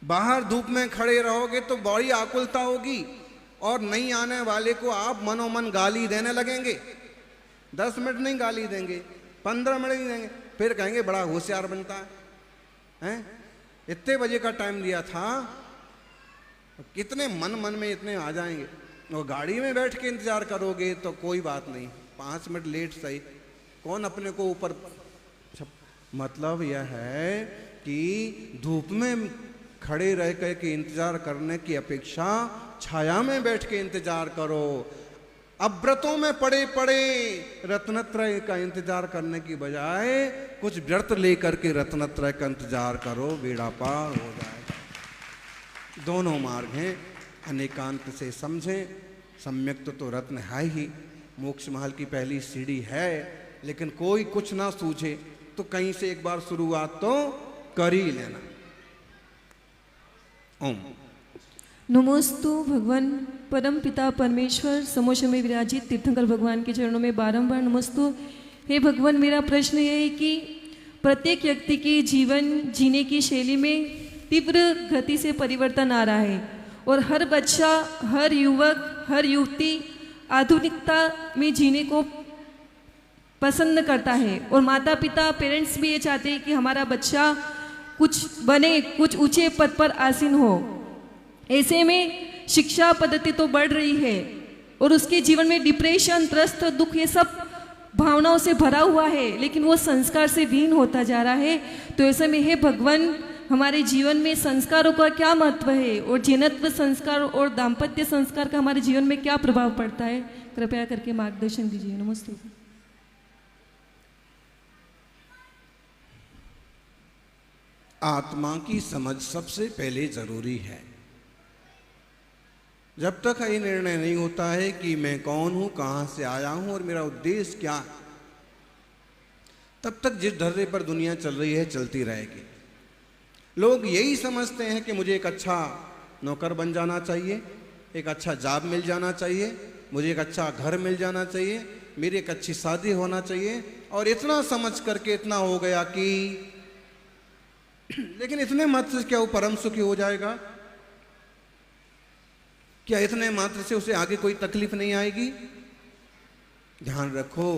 बाहर धूप में खड़े रहोगे तो बड़ी आकुलता होगी और नहीं आने वाले को आप मनोमन गाली देने लगेंगे। 10 मिनट नहीं गाली देंगे, 15 मिनट नहीं देंगे, फिर कहेंगे बड़ा होशियार बनता है, इतने बजे का टाइम दिया था, कितने मन में इतने आ जाएंगे। और गाड़ी में बैठ के इंतजार करोगे तो कोई बात नहीं, 5 मिनट लेट सही, कौन अपने को ऊपर। मतलब यह है कि धूप में खड़े रह कर के इंतजार करने की अपेक्षा छाया में बैठ के इंतजार करो। अब व्रतों में पड़े रत्नत्रय का इंतजार करने की बजाय कुछ व्रत लेकर के रत्नत्रय का इंतजार करो, बेड़ा पार हो जाएगा। दोनों मार्ग हैं, अनेकांत से समझें। सम्यक तो रत्न है ही, मोक्ष महल की पहली सीढ़ी है, लेकिन कोई कुछ ना सूझे तो कहीं से एक बार शुरुआत तो कर ही लेना। ओम नमोस्तु भगवान परम पिता परमेश्वर समोश में विराजित तीर्थंकर भगवान के चरणों में बारंबार नमस्तु। हे भगवान, मेरा प्रश्न यह है कि प्रत्येक व्यक्ति के जीवन जीने की शैली में तीव्र गति से परिवर्तन आ रहा है और हर बच्चा, हर युवक, हर युवती आधुनिकता में जीने को पसंद करता है और माता पिता पेरेंट्स भी ये चाहते हैं कि हमारा बच्चा कुछ बने, कुछ ऊंचे पद पर आसीन हो। ऐसे में शिक्षा पद्धति तो बढ़ रही है और उसके जीवन में डिप्रेशन, त्रस्त, दुख, ये सब भावनाओं से भरा हुआ है, लेकिन वो संस्कार से विहीन होता जा रहा है। तो ऐसे में हे भगवान, हमारे जीवन में संस्कारों का क्या महत्व है और जैनत्व संस्कार और दाम्पत्य संस्कार का हमारे जीवन में क्या प्रभाव पड़ता है, कृपया करके मार्गदर्शन दीजिए। नमस्ते। आत्मा की समझ सबसे पहले जरूरी है। जब तक ये निर्णय नहीं होता है कि मैं कौन हूं, कहां से आया हूं और मेरा उद्देश्य क्या है, तब तक जिस ढर्रे पर दुनिया चल रही है चलती रहेगी। लोग यही समझते हैं कि मुझे एक अच्छा नौकर बन जाना चाहिए, एक अच्छा जॉब मिल जाना चाहिए, मुझे एक अच्छा घर मिल जाना चाहिए, मेरी एक अच्छी शादी होना चाहिए, और इतना समझ करके इतना हो गया कि लेकिन इतने मात्र से क्या वो परम सुखी हो जाएगा? क्या इतने मात्र से उसे आगे कोई तकलीफ नहीं आएगी? ध्यान रखो,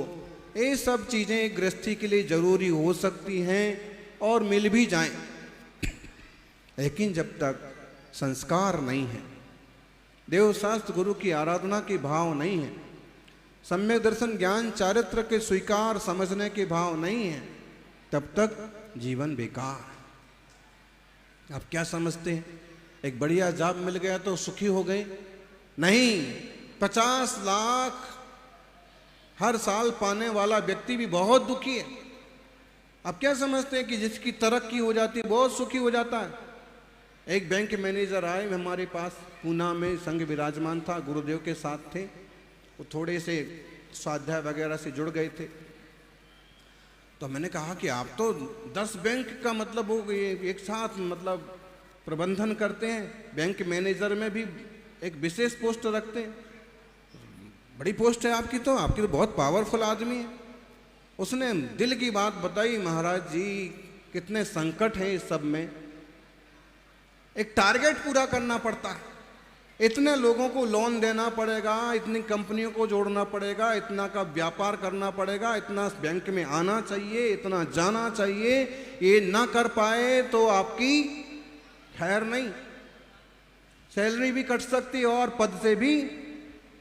ये सब चीजें गृहस्थी के लिए जरूरी हो सकती हैं और मिल भी जाएं, लेकिन जब तक संस्कार नहीं है, देव शास्त्र गुरु की आराधना के भाव नहीं है, सम्यक दर्शन ज्ञान चारित्र के स्वीकार समझने के भाव नहीं है, तब तक जीवन बेकार। आप क्या समझते हैं एक बढ़िया जॉब मिल गया तो सुखी हो गए? नहीं, 50 लाख हर साल पाने वाला व्यक्ति भी बहुत दुखी है। आप क्या समझते हैं कि जिसकी तरक्की हो जाती है बहुत सुखी हो जाता है? एक बैंक मैनेजर आए हमारे पास, पूना में संघ विराजमान था, गुरुदेव के साथ थे, वो थोड़े से स्वाध्याय वगैरह से जुड़ गए थे। तो मैंने कहा कि आप तो 10 बैंक का मतलब हो गए एक साथ मतलब प्रबंधन करते हैं, बैंक मैनेजर में भी एक विशेष पोस्ट रखते हैं, बड़ी पोस्ट है आपकी तो बहुत पावरफुल आदमी है। उसने दिल की बात बताई, महाराज जी कितने संकट हैं इस सब में, एक टारगेट पूरा करना पड़ता है, इतने लोगों को लोन देना पड़ेगा, इतनी कंपनियों को जोड़ना पड़ेगा, इतना का व्यापार करना पड़ेगा, इतना बैंक में आना चाहिए, इतना जाना चाहिए, ये ना कर पाए तो आपकी खैर नहीं, सैलरी भी कट सकती है और पद से भी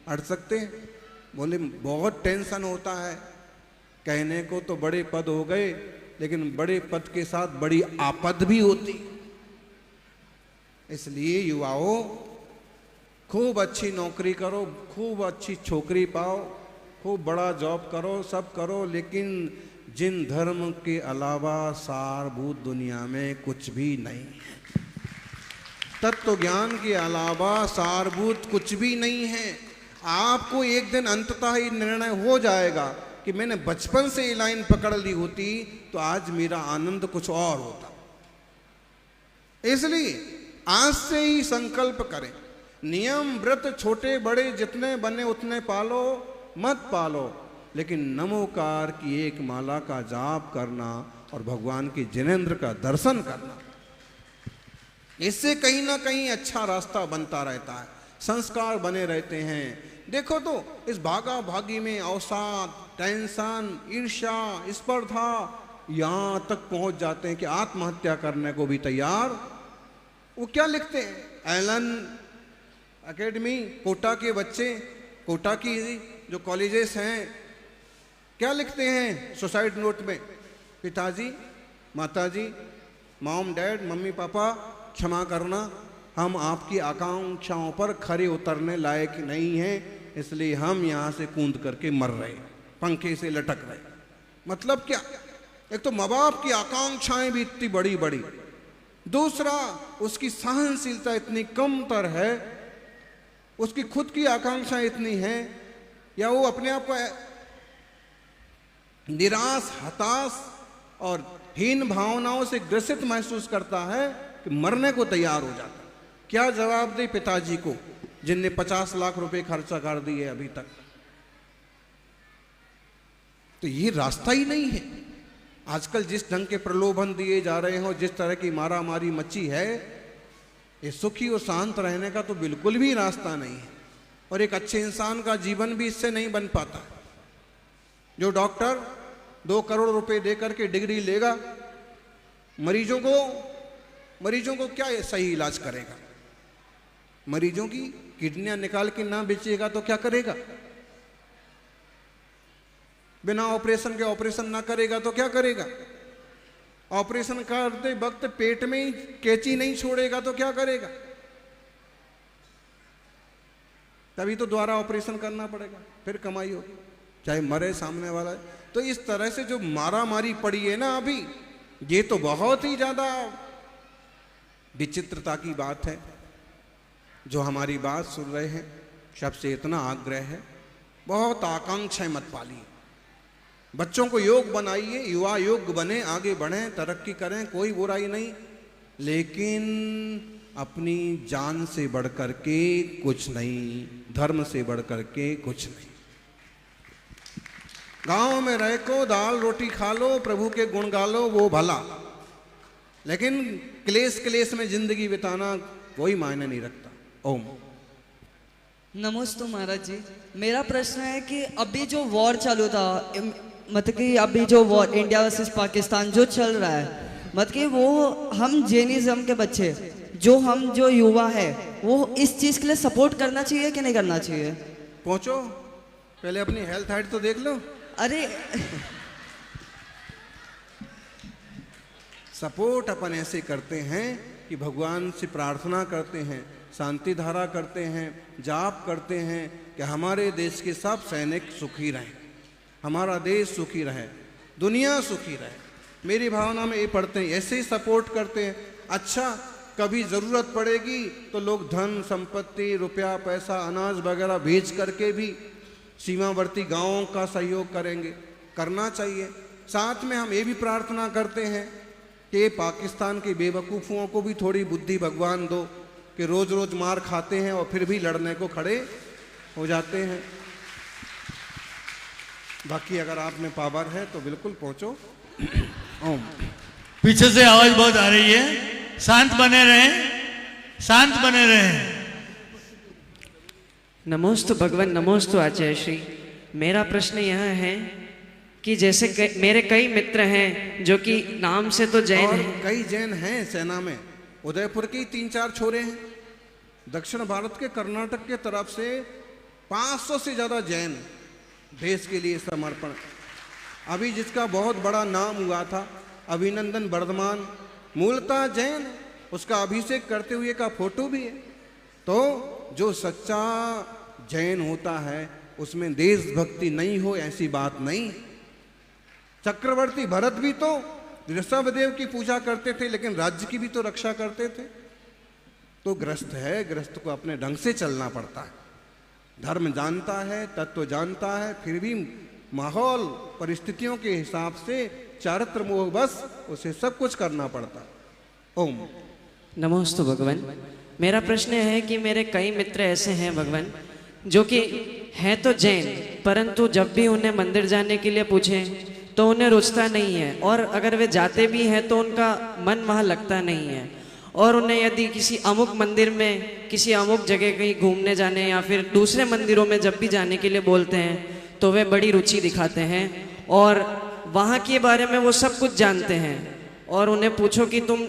हट सकते हैं। बोले बहुत टेंशन होता है, कहने को तो बड़े पद हो गए लेकिन बड़े पद के साथ बड़ी आपद भी होती। इसलिए युवाओं खूब अच्छी नौकरी करो, खूब अच्छी छोकरी पाओ, खूब बड़ा जॉब करो, सब करो, लेकिन जिन धर्म के अलावा सारभूत दुनिया में कुछ भी नहीं है, तत्व ज्ञान के अलावा सारभूत कुछ भी नहीं है। आपको एक दिन अंततः ही निर्णय हो जाएगा कि मैंने बचपन से ये लाइन पकड़ ली होती तो आज मेरा आनंद कुछ और होता। इसलिए आज से ही संकल्प करें, नियम व्रत छोटे बड़े जितने बने उतने पालो, मत पालो, लेकिन नमोकार की एक माला का जाप करना और भगवान की जिनेंद्र का दर्शन करना, इससे कहीं ना कहीं अच्छा रास्ता बनता रहता है, संस्कार बने रहते हैं। देखो तो इस भागा भागी में अवसाद, टेंशन, ईर्ष्या, स्पर्धा यहाँ तक पहुंच जाते हैं कि आत्महत्या करने को भी तैयार। वो क्या लिखते हैं, एलन एकेडमी, कोटा के बच्चे, कोटा की जो कॉलेजेस हैं, क्या लिखते हैं सुसाइड नोट में, पिताजी, माताजी, मॉम डैड, मम्मी पापा, क्षमा करना, हम आपकी आकांक्षाओं पर खरे उतरने लायक नहीं हैं, इसलिए हम यहाँ से कूद करके मर रहे, पंखे से लटक रहे। मतलब क्या, एक तो माँ बाप की आकांक्षाएं भी इतनी बड़ी बड़ी, दूसरा उसकी सहनशीलता इतनी कमतर है, उसकी खुद की आकांक्षाएं इतनी हैं, या वो अपने आप को निराश, हताश और हीन भावनाओं से ग्रसित महसूस करता है कि मरने को तैयार हो जाता। क्या जवाब दे पिताजी को जिनने 50 लाख रुपए खर्चा कर दिए अभी तक? तो ये रास्ता ही नहीं है। आजकल जिस ढंग के प्रलोभन दिए जा रहे हो, जिस तरह की मारामारी मची है, ये सुखी और शांत रहने का तो बिल्कुल भी रास्ता नहीं है। और एक अच्छे इंसान का जीवन भी इससे नहीं बन पाता। जो डॉक्टर 2 करोड़ रुपए दे करके डिग्री लेगा, मरीजों को क्या सही इलाज करेगा? मरीजों की किडनियां निकाल के ना बेचेगा तो क्या करेगा? बिना ऑपरेशन के ऑपरेशन ना करेगा तो क्या करेगा? ऑपरेशन करते वक्त पेट में ही कैंची नहीं छोड़ेगा तो क्या करेगा? तभी तो दोबारा ऑपरेशन करना पड़ेगा, फिर कमाई होगी, चाहे मरे सामने वाला है। तो इस तरह से जो मारामारी पड़ी है ना अभी, ये तो बहुत ही ज्यादा विचित्रता की बात है। जो हमारी बात सुन रहे हैं, सबसे इतना आग्रह है, बहुत आकांक्षाएं मत पालिए, बच्चों को योग बनाइए, युवा योग बने, आगे बढ़ें, तरक्की करें, कोई बुराई नहीं, लेकिन अपनी जान से बढ़कर के कुछ नहीं, धर्म से बढ़कर के कुछ नहीं। गांव में रह को दाल रोटी खा लो, प्रभु के गुण गा लो, वो भला, लेकिन क्लेश में जिंदगी बिताना कोई मायने नहीं रखता। ओम नमस्ते महाराज जी, मेरा प्रश्न है कि अभी जो वॉर चालू था, मतलब कि अभी जो वॉर इंडिया वर्सेस पाकिस्तान जो चल रहा है, मतलब कि वो हम जैनिज्म के बच्चे, जो युवा है, वो इस चीज के लिए सपोर्ट करना चाहिए कि नहीं करना चाहिए? पहुंचो, पहले अपनी हेल्थ हाइट तो देख लो। अरे सपोर्ट अपन ऐसे करते हैं कि भगवान से प्रार्थना करते हैं, शांति धारा करते हैं, जाप करते हैं कि हमारे देश के सब सैनिक सुखी रहें, हमारा देश सुखी रहे, दुनिया सुखी रहे। मेरी भावना में ये पढ़ते हैं, ऐसे ही सपोर्ट करते हैं। अच्छा, कभी ज़रूरत पड़ेगी तो लोग धन संपत्ति, रुपया पैसा, अनाज वगैरह भेज करके भी सीमावर्ती गांवों का सहयोग करेंगे, करना चाहिए। साथ में हम ये भी प्रार्थना करते हैं कि पाकिस्तान के बेवकूफ़ों को भी थोड़ी बुद्धि भगवान दो कि रोज़ रोज़ मार खाते हैं और फिर भी लड़ने को खड़े हो जाते हैं। बाकी अगर आप में पावर है तो बिल्कुल पहुंचो। ओम। पीछे से आवाज बहुत आ रही है, शांत बने रहें, शांत बने रहें। नमोस्तु भगवान, नमोस्तु आचार्य श्री। मेरा प्रश्न यह है कि जैसे मेरे कई मित्र हैं जो कि नाम से तो जैन और हैं, कई जैन हैं सेना में। उदयपुर के 3-4 छोरे हैं। दक्षिण भारत के कर्नाटक के तरफ से 500 से ज़्यादा जैन देश के लिए समर्पण। अभी जिसका बहुत बड़ा नाम हुआ था अभिनंदन वर्धमान, मूलतः जैन, उसका अभिषेक करते हुए का फोटो भी है। तो जो सच्चा जैन होता है उसमें देशभक्ति नहीं हो ऐसी बात नहीं। चक्रवर्ती भरत भी तो ऋषभदेव की पूजा करते थे लेकिन राज्य की भी तो रक्षा करते थे। तो ग्रस्त है, ग्रस्त को अपने ढंग से चलना पड़ता है, धर्म जानता है, तत्व जानता है, फिर भी माहौल परिस्थितियों के हिसाब से चारित्र मोह बस उसे सब कुछ करना पड़ता। ओम। नमोस्तु भगवान। मेरा प्रश्न है कि मेरे कई मित्र ऐसे हैं भगवान जो कि हैं तो जैन, परंतु जब भी उन्हें मंदिर जाने के लिए पूछें तो उन्हें रुचता नहीं है, और अगर वे जाते भी हैं तो उनका मन वहाँ लगता नहीं है। और उन्हें यदि किसी अमुक मंदिर में, किसी अमुक जगह कहीं घूमने जाने या फिर दूसरे मंदिरों में जब भी जाने के लिए बोलते हैं तो वे बड़ी रुचि दिखाते हैं और वहाँ के बारे में वो सब कुछ जानते हैं। और उन्हें पूछो कि तुम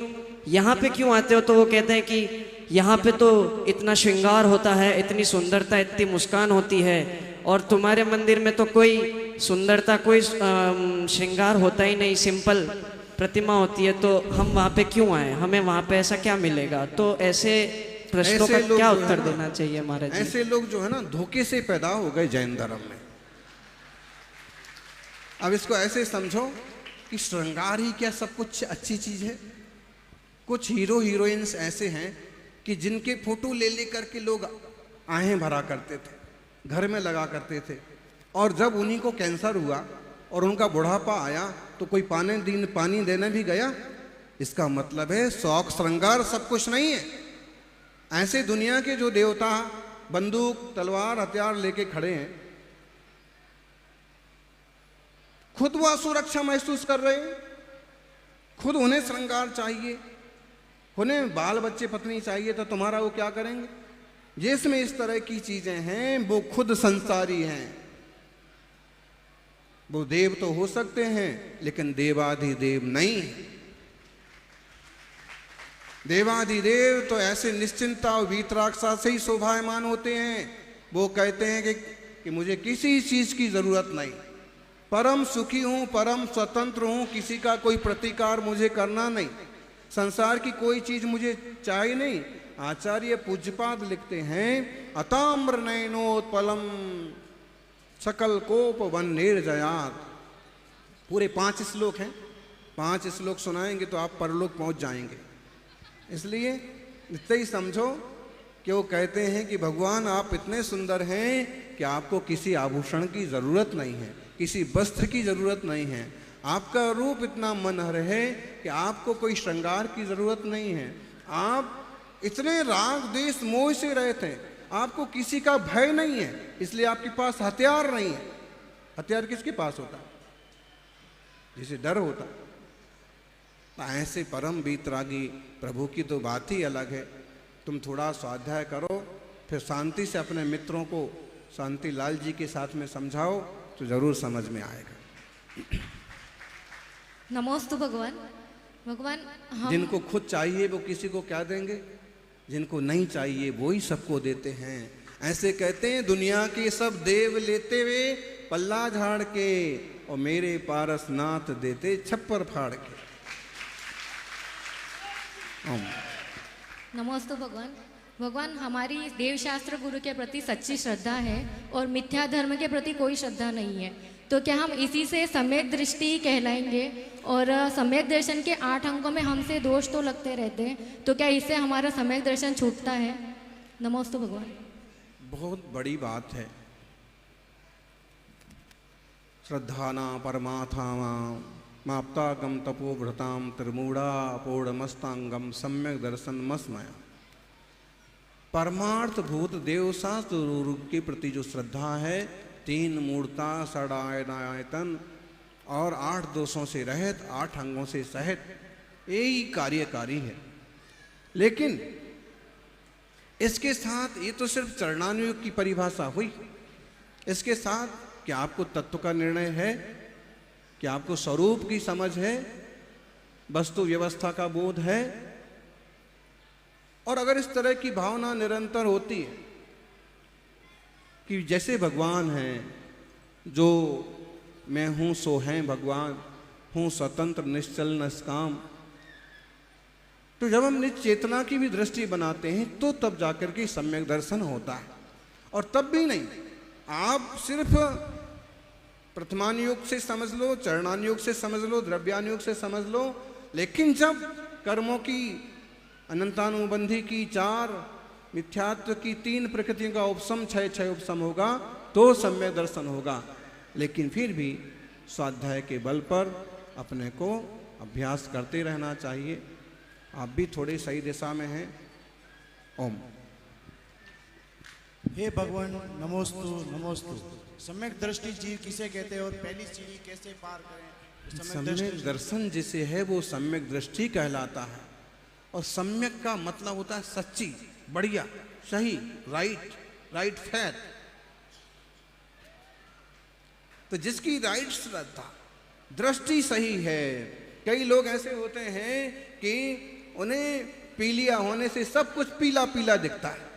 यहाँ पे क्यों आते हो तो वो कहते हैं कि यहाँ पे तो इतना श्रृंगार होता है, इतनी सुंदरता, इतनी मुस्कान होती है, और तुम्हारे मंदिर में तो कोई सुंदरता, कोई श्रृंगार होता ही नहीं, सिंपल प्रतिमा होती है, तो हम वहाँ पे क्यों आए, हमें वहाँ पे ऐसा क्या मिलेगा। तो ऐसे प्रश्नों का क्या उत्तर देना चाहिए महाराज जी? ऐसे लोग जो है ना धोखे से पैदा हो गए जैन धर्म में। अब इसको ऐसे समझो कि श्रृंगार ही क्या सब कुछ अच्छी चीज है। कुछ हीरो हीरोइंस ऐसे हैं कि जिनके फोटो ले ले करके लोग आहें भरा करते थे, घर में लगा करते थे, और जब उन्हीं को कैंसर हुआ और उनका बुढ़ापा आया तो कोई पानी देने भी गया। इसका मतलब है शौक श्रृंगार सब कुछ नहीं है। ऐसे दुनिया के जो देवता बंदूक तलवार हथियार लेके खड़े हैं, खुद वह सुरक्षा महसूस कर रहे हैं, खुद उन्हें श्रृंगार चाहिए, उन्हें बाल बच्चे पत्नी चाहिए, तो तुम्हारा वो क्या करेंगे। जिसमें इस तरह की चीजें हैं वो खुद संसारी हैं। वो देव तो हो सकते हैं लेकिन देवाधिदेव नहीं है। देवाधिदेव तो ऐसे निश्चिंता और वीतरागता से ही शोभायमान होते हैं। वो कहते हैं कि मुझे किसी चीज की जरूरत नहीं, परम सुखी हूं, परम स्वतंत्र हूं, किसी का कोई प्रतिकार मुझे करना नहीं, संसार की कोई चीज मुझे चाहिए नहीं। आचार्य पूज्यपाद लिखते हैं, अताम्र नयनोत्पलम सकल कोप वन निर्जयात। पूरे 5 श्लोक हैं, 5 श्लोक सुनाएंगे तो आप परलोक पहुंच जाएंगे। इसलिए इतना ही समझो कि वो कहते हैं कि भगवान आप इतने सुंदर हैं कि आपको किसी आभूषण की जरूरत नहीं है, किसी वस्त्र की जरूरत नहीं है। आपका रूप इतना मनहर है कि आपको कोई श्रृंगार की जरूरत नहीं है। आप इतने राग द्वेष मोह से रहते हैं, आपको किसी का भय नहीं है, इसलिए आपके पास हथियार नहीं है। हथियार किसके पास होता है? जिसे डर होता है। ऐसे परम वीतरागी प्रभु की तो बात ही अलग है। तुम थोड़ा स्वाध्याय करो, फिर शांति से अपने मित्रों को शांति लाल जी के साथ में समझाओ तो जरूर समझ में आएगा। नमोस्तु भगवान। भगवान जिनको खुद चाहिए वो किसी को क्या देंगे, जिनको नहीं चाहिए वो ही सबको देते हैं। ऐसे कहते हैं दुनिया के सब देव लेते हुए पल्ला झाड़ के, और मेरे पारसनाथ देते छप्पर फाड़ के। नमोस्तु भगवान। भगवान, हमारी देवशास्त्र गुरु के प्रति सच्ची श्रद्धा है और मिथ्या धर्म के प्रति कोई श्रद्धा नहीं है, तो क्या हम इसी से सम्यक दृष्टि कहलाएंगे? और सम्यक दर्शन के 8 अंगों में हमसे दोष तो लगते रहते हैं, तो क्या इससे हमारा सम्यक दर्शन छूटता है? नमोस्तु भगवान। बहुत बड़ी बात है। श्रद्धाना परमात्मा माप्तागम तपोव्रताम त्रिमूढ़ा पौढ़मस्तांगम सम्यक दर्शन मस्मया। परमार्थ भूत देवशास्त्र गुरु के प्रति जो श्रद्धा है, 3 मूर्ता 6 आयतन और 8 दोषों से रहित, 8 अंगों से सहित, यही कार्यकारी है। लेकिन इसके साथ ये तो सिर्फ चरणानुयोग की परिभाषा हुई। इसके साथ क्या आपको तत्व का निर्णय है? क्या आपको स्वरूप की समझ है? वस्तु व्यवस्था का बोध है? और अगर इस तरह की भावना निरंतर होती है कि जैसे भगवान हैं, जो मैं हूं सो हैं भगवान, हूं स्वतंत्र निश्चल निष्काम, तो जब हम निज चेतना की भी दृष्टि बनाते हैं तो तब जाकर के सम्यक दर्शन होता है। और तब भी नहीं, आप सिर्फ प्रथमानुयोग से समझ लो, चरणानुयोग से समझ लो, द्रव्यानुयोग से समझ लो, लेकिन जब कर्मों की अनंतानुबंधी की 4, मिथ्यात्व की 3 प्रकृतियों का उपसम, 6 उपसम होगा तो सम्यक दर्शन होगा। लेकिन फिर भी स्वाध्याय के बल पर अपने को अभ्यास करते रहना चाहिए। आप भी थोड़े सही दिशा में हैं। ओम। हे भगवान, नमोस्तु नमोस्तु। सम्यक दृष्टि जीव किसे कहते हैं और पहली सीढ़ी कैसे पार करें? सम्यक दर्शन जिसे है वो सम्यक दृष्टि कहलाता है। और सम्यक का मतलब होता है सच्ची, बढ़िया, सही, राइट फैथ। तो जिसकी राइट श्रद्धा, दृष्टि सही है। कई लोग ऐसे होते हैं कि उन्हें पीलिया होने से सब कुछ पीला पीला दिखता है,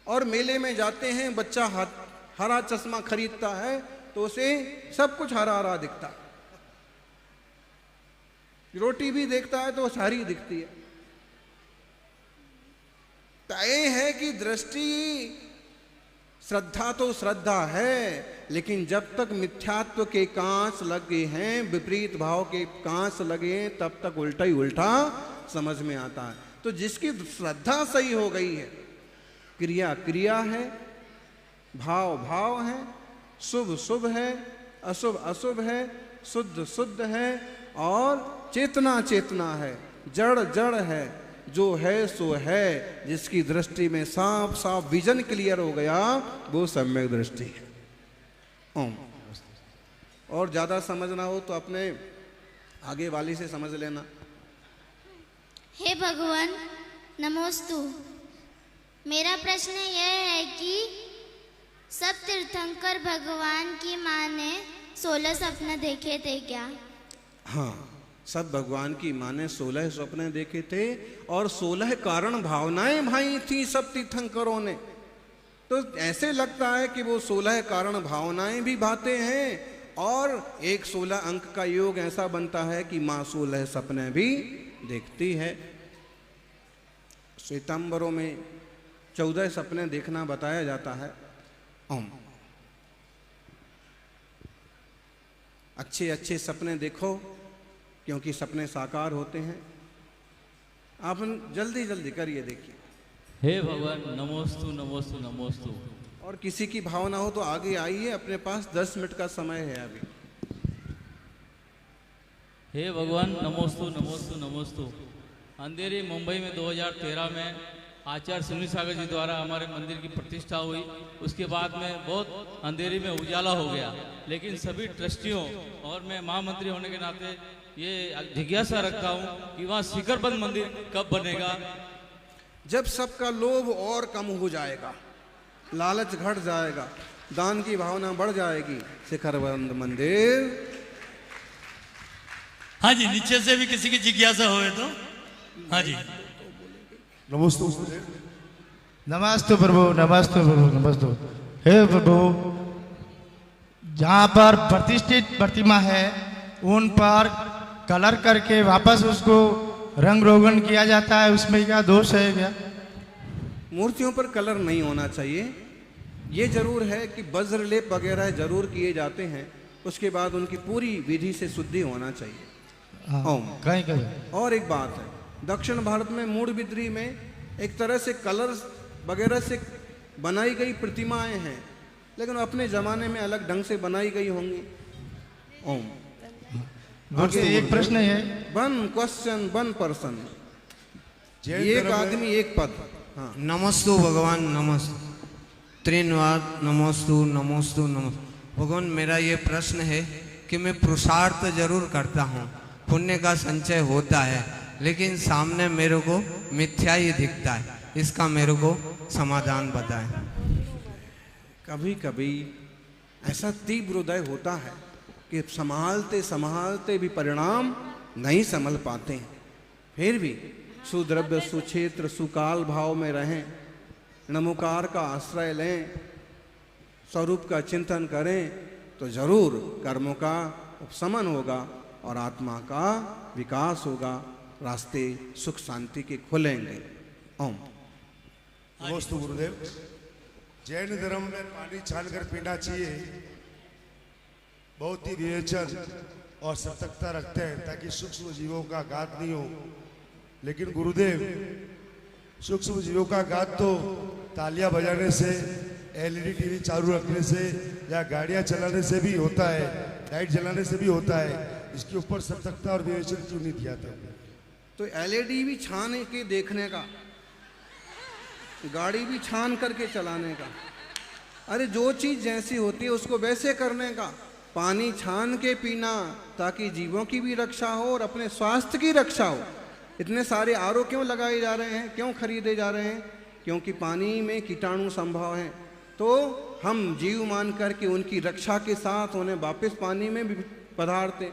और मेले में जाते हैं, बच्चा हरा चश्मा खरीदता है तो उसे सब कुछ हरा हरा दिखता है। रोटी भी देखता है तो हरी दिखती है। तय है कि दृष्टि, श्रद्धा तो श्रद्धा है, लेकिन जब तक मिथ्यात्व के कांच लगे हैं, विपरीत भाव के कांच लगे हैं, तब तक उल्टा ही उल्टा समझ में आता है। तो जिसकी श्रद्धा सही हो गई है, क्रिया क्रिया है, भाव भाव है, शुभ शुभ है, अशुभ अशुभ है, शुद्ध शुद्ध है, और चेतना चेतना है, जड़ जड़ है, जो है सो है। जिसकी दृष्टि में साफ साफ विजन क्लियर हो गया, वो सम्यक दृष्टि है। ओम। और ज्यादा समझना हो तो अपने आगे वाली से समझ लेना। हे भगवान, नमोस्तु। मेरा प्रश्न यह है कि सब तीर्थंकर भगवान की माँ ने 16 सपने देखे थे क्या? हाँ, सब भगवान की माँ ने 16 सपने देखे थे, और 16 कारण भावनाएं भाई थी सब तीर्थंकरों ने। तो ऐसे लगता है कि वो 16 कारण भावनाएं भी भाते हैं, और एक 16 अंक का योग ऐसा बनता है कि माँ 16 सपने भी देखती है। श्वेतांबरों में 14 सपने देखना बताया जाता है। ओम। अच्छे अच्छे सपने देखो, क्योंकि सपने साकार होते हैं। आप जल्दी जल्दी करिए, देखिए। हे भगवान, नमोस्तु नमोस्तु नमोस्तु। और किसी की भावना हो तो आगे आइए, अपने पास 10 मिनट का समय है अभी। हे भगवान, नमोस्तु नमोस्तु नमोस्तु। अंधेरी मुंबई में 2013 में आचार्य सुनील सागर जी द्वारा हमारे मंदिर की प्रतिष्ठा हुई। उसके बाद में बहुत अंधेरी में उजाला हो गया, लेकिन सभी ट्रस्टियों और मैं महामंत्री होने के नाते ये जिज्ञासा रखता हूँ कि वहाँ शिखरबंद मंदिर कब बनेगा? जब सबका लोभ और कम हो जाएगा, लालच घट जाएगा, दान की भावना बढ़ जाएगी, शिखरबंद मंदिर। हाँ जी, नीचे से भी किसी की जिज्ञासा हो तो। हाँ जी। नमस्ते प्रभु, नमस्ते प्रभु, नमस्ते। हे प्रभु, जहाँ पर प्रतिष्ठित प्रतिमा है उन पर कलर करके वापस उसको रंग रोगन किया जाता है, उसमें क्या दोष है क्या? मूर्तियों पर कलर नहीं होना चाहिए। ये जरूर है कि वज्रलेप वगैरह जरूर किए जाते हैं, उसके बाद उनकी पूरी विधि से शुद्धि होना चाहिए। ओम। कहीं कहीं और एक बात है, दक्षिण भारत में मूढ़बिद्री में एक तरह से कलर वगैरह से बनाई गई प्रतिमाएं हैं, लेकिन अपने जमाने में अलग ढंग से बनाई गई होंगी। ओम। मुझसे एक प्रश्न है। वन क्वेश्चन वन पर्सन, एक आदमी एक पद। हाँ। नमस्तु भगवान, नमस्ते। त्रिनवाद नमस्तु नमस्तु नमस्तु। भगवान, मेरा ये प्रश्न है कि मैं पुरुषार्थ जरूर करता हूँ, पुण्य का संचय होता है, लेकिन सामने मेरे को मिथ्या ही दिखता है, इसका मेरे को समाधान बताएं। कभी कभी ऐसा तीव्र उदय होता है कि संभालते संभालते भी परिणाम नहीं संभल पाते हैं, फिर भी सुद्रव्य सुक्षेत्र सुकाल भाव में रहें, नमोकार का आश्रय लें, स्वरूप का चिंतन करें, तो जरूर कर्मों का उपशमन होगा और आत्मा का विकास होगा, रास्ते सुख शांति के खुलेंगे। ओम। नमस्ते गुरुदेव। जैन धर्म में पानी छानकर पीना चाहिए, बहुत ही विवेचन और सतर्कता रखते हैं ताकि सूक्ष्म जीवों का घात नहीं हो। लेकिन गुरुदेव, सूक्ष्म जीवों का घात तो तालियां बजाने से, एलईडी टीवी चालू रखने से या गाड़ियां चलाने से भी होता है, लाइट जलाने से भी होता है। इसके ऊपर सतर्कता और विवेचन क्यों नहीं दिया था? तो एलईडी भी छान के देखने का, गाड़ी भी छान करके चलाने का, अरे जो चीज जैसी होती है उसको वैसे करने का। पानी छान के पीना ताकि जीवों की भी रक्षा हो और अपने स्वास्थ्य की रक्षा हो। इतने सारे आरओ क्यों लगाए जा रहे हैं, क्यों खरीदे जा रहे हैं? क्योंकि पानी में कीटाणु संभव हैं, तो हम जीव मान करके उनकी रक्षा के साथ उन्हें वापस पानी में भी पधारते।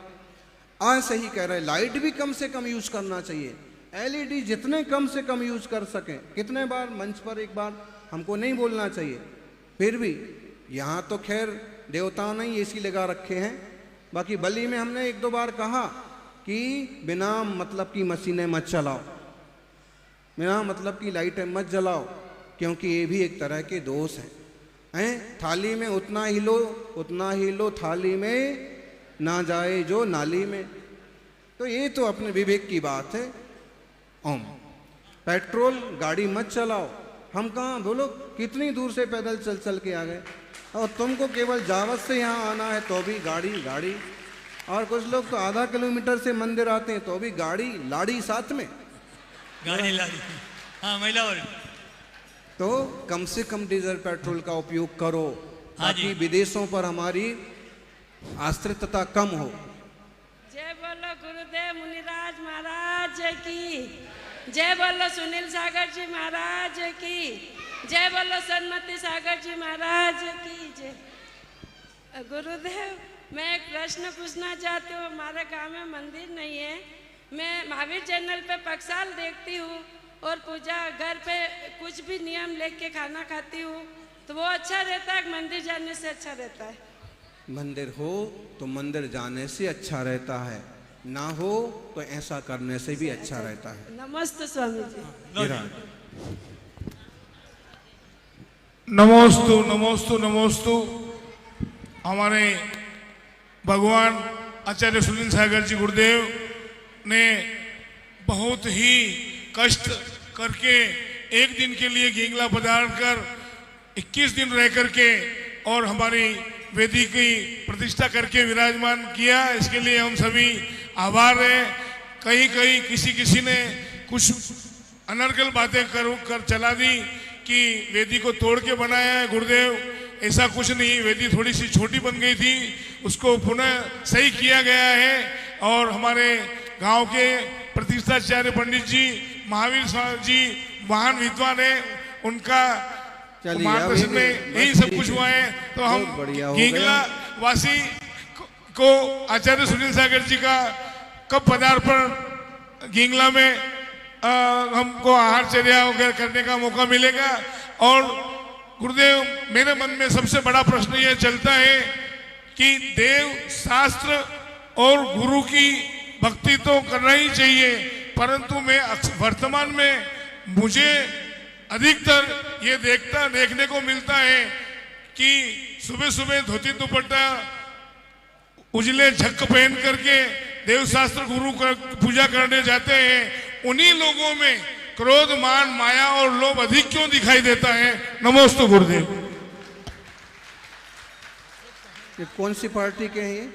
आज सही कह रहे, लाइट भी कम से कम यूज करना चाहिए, एलईडी जितने कम से कम यूज कर सकें। कितने बार मंच पर एक बार हमको नहीं बोलना चाहिए, फिर भी यहाँ तो खैर देवताओं ने ही एसी लगा रखे हैं, बाकी बलि में हमने एक दो बार कहा कि बिना मतलब की मशीनें मत चलाओ, बिना मतलब की लाइटें मत जलाओ, क्योंकि ये भी एक तरह के दोष हैं। थाली में उतना ही लो थाली में ना जाए जो नाली में। तो ये तो अपने विवेक की बात है। ओम। पेट्रोल गाड़ी मत चलाओ, हम कहाँ बोलो कितनी दूर से पैदल चल चल के आ गए, और तुमको केवल जावत से यहाँ आना है तो भी गाड़ी, और कुछ लोग तो आधा किलोमीटर से मंदिर आते हैं तो भी गाड़ी लाड़ी साथ में, गाड़ी लाड़ी। हाँ, महिला। और तो कम से कम डीजल पेट्रोल का उपयोग करो, ताकि विदेशों पर हमारी आश्रितता कम हो। जय बोलो गुरुदेव मुनिराज महाराज की, जय बोलो सुनील सागर जी महाराज की, जय बोलो सन्मति सागर जी महाराज की जय। गुरुदेव, मैं एक प्रश्न पूछना चाहती हूँ। हमारे गांव में मंदिर नहीं है, मैं महावीर चैनल पे पक्षाल देखती हूँ और पूजा घर पे कुछ भी नियम लेके खाना खाती हूँ, तो वो अच्छा रहता है, मंदिर जाने से अच्छा रहता है? मंदिर हो तो मंदिर जाने से अच्छा रहता है, ना हो तो ऐसा करने से भी अच्छा रहता है। नमस्ते स्वामी जी। नमोस्तु नमोस्तु नमोस्तु। हमारे भगवान आचार्य सुनील सागर जी गुरुदेव ने बहुत ही कष्ट करके एक दिन के लिए गिंगला पधार कर 21 दिन रह करके और हमारी वेदी की प्रतिष्ठा करके विराजमान किया। इसके लिए हम सभी आभार हैं। कहीं कहीं किसी ने कुछ अनर्गल बातें कर चला दी कि वेदी को तोड़ के बनाया है। गुरुदेव, ऐसा कुछ नहीं, वेदी थोड़ी सी छोटी बन गई थी, उसको पुनः सही किया गया है। और हमारे गांव के प्रतिष्ठाचार्य पंडित जी महावीर जी महान विद्वान है, उनका मार्गदर्शन में यही सब कुछ हुआ है। तो हम गिंगला वासी को आचार्य सुनील सागर जी का कब पदार्पण गिंगला में हमको आहारचर्या वगैरह करने का मौका मिलेगा। और गुरुदेव, मेरे मन में सबसे बड़ा प्रश्न ये चलता है कि देव शास्त्र और गुरु की भक्ति तो करना ही चाहिए, परंतु मैं वर्तमान में मुझे अधिकतर ये देखने को मिलता है कि सुबह सुबह धोती दुपट्टा उजले झक पहन करके देव शास्त्र गुरु का पूजा करने जाते हैं। उन्हीं लोगों में क्रोध, मान, माया और लोभ अधिक क्यों दिखाई देता है? नमोस्तु गुरुदेव। ये कौन सी पार्टी के हैं ये?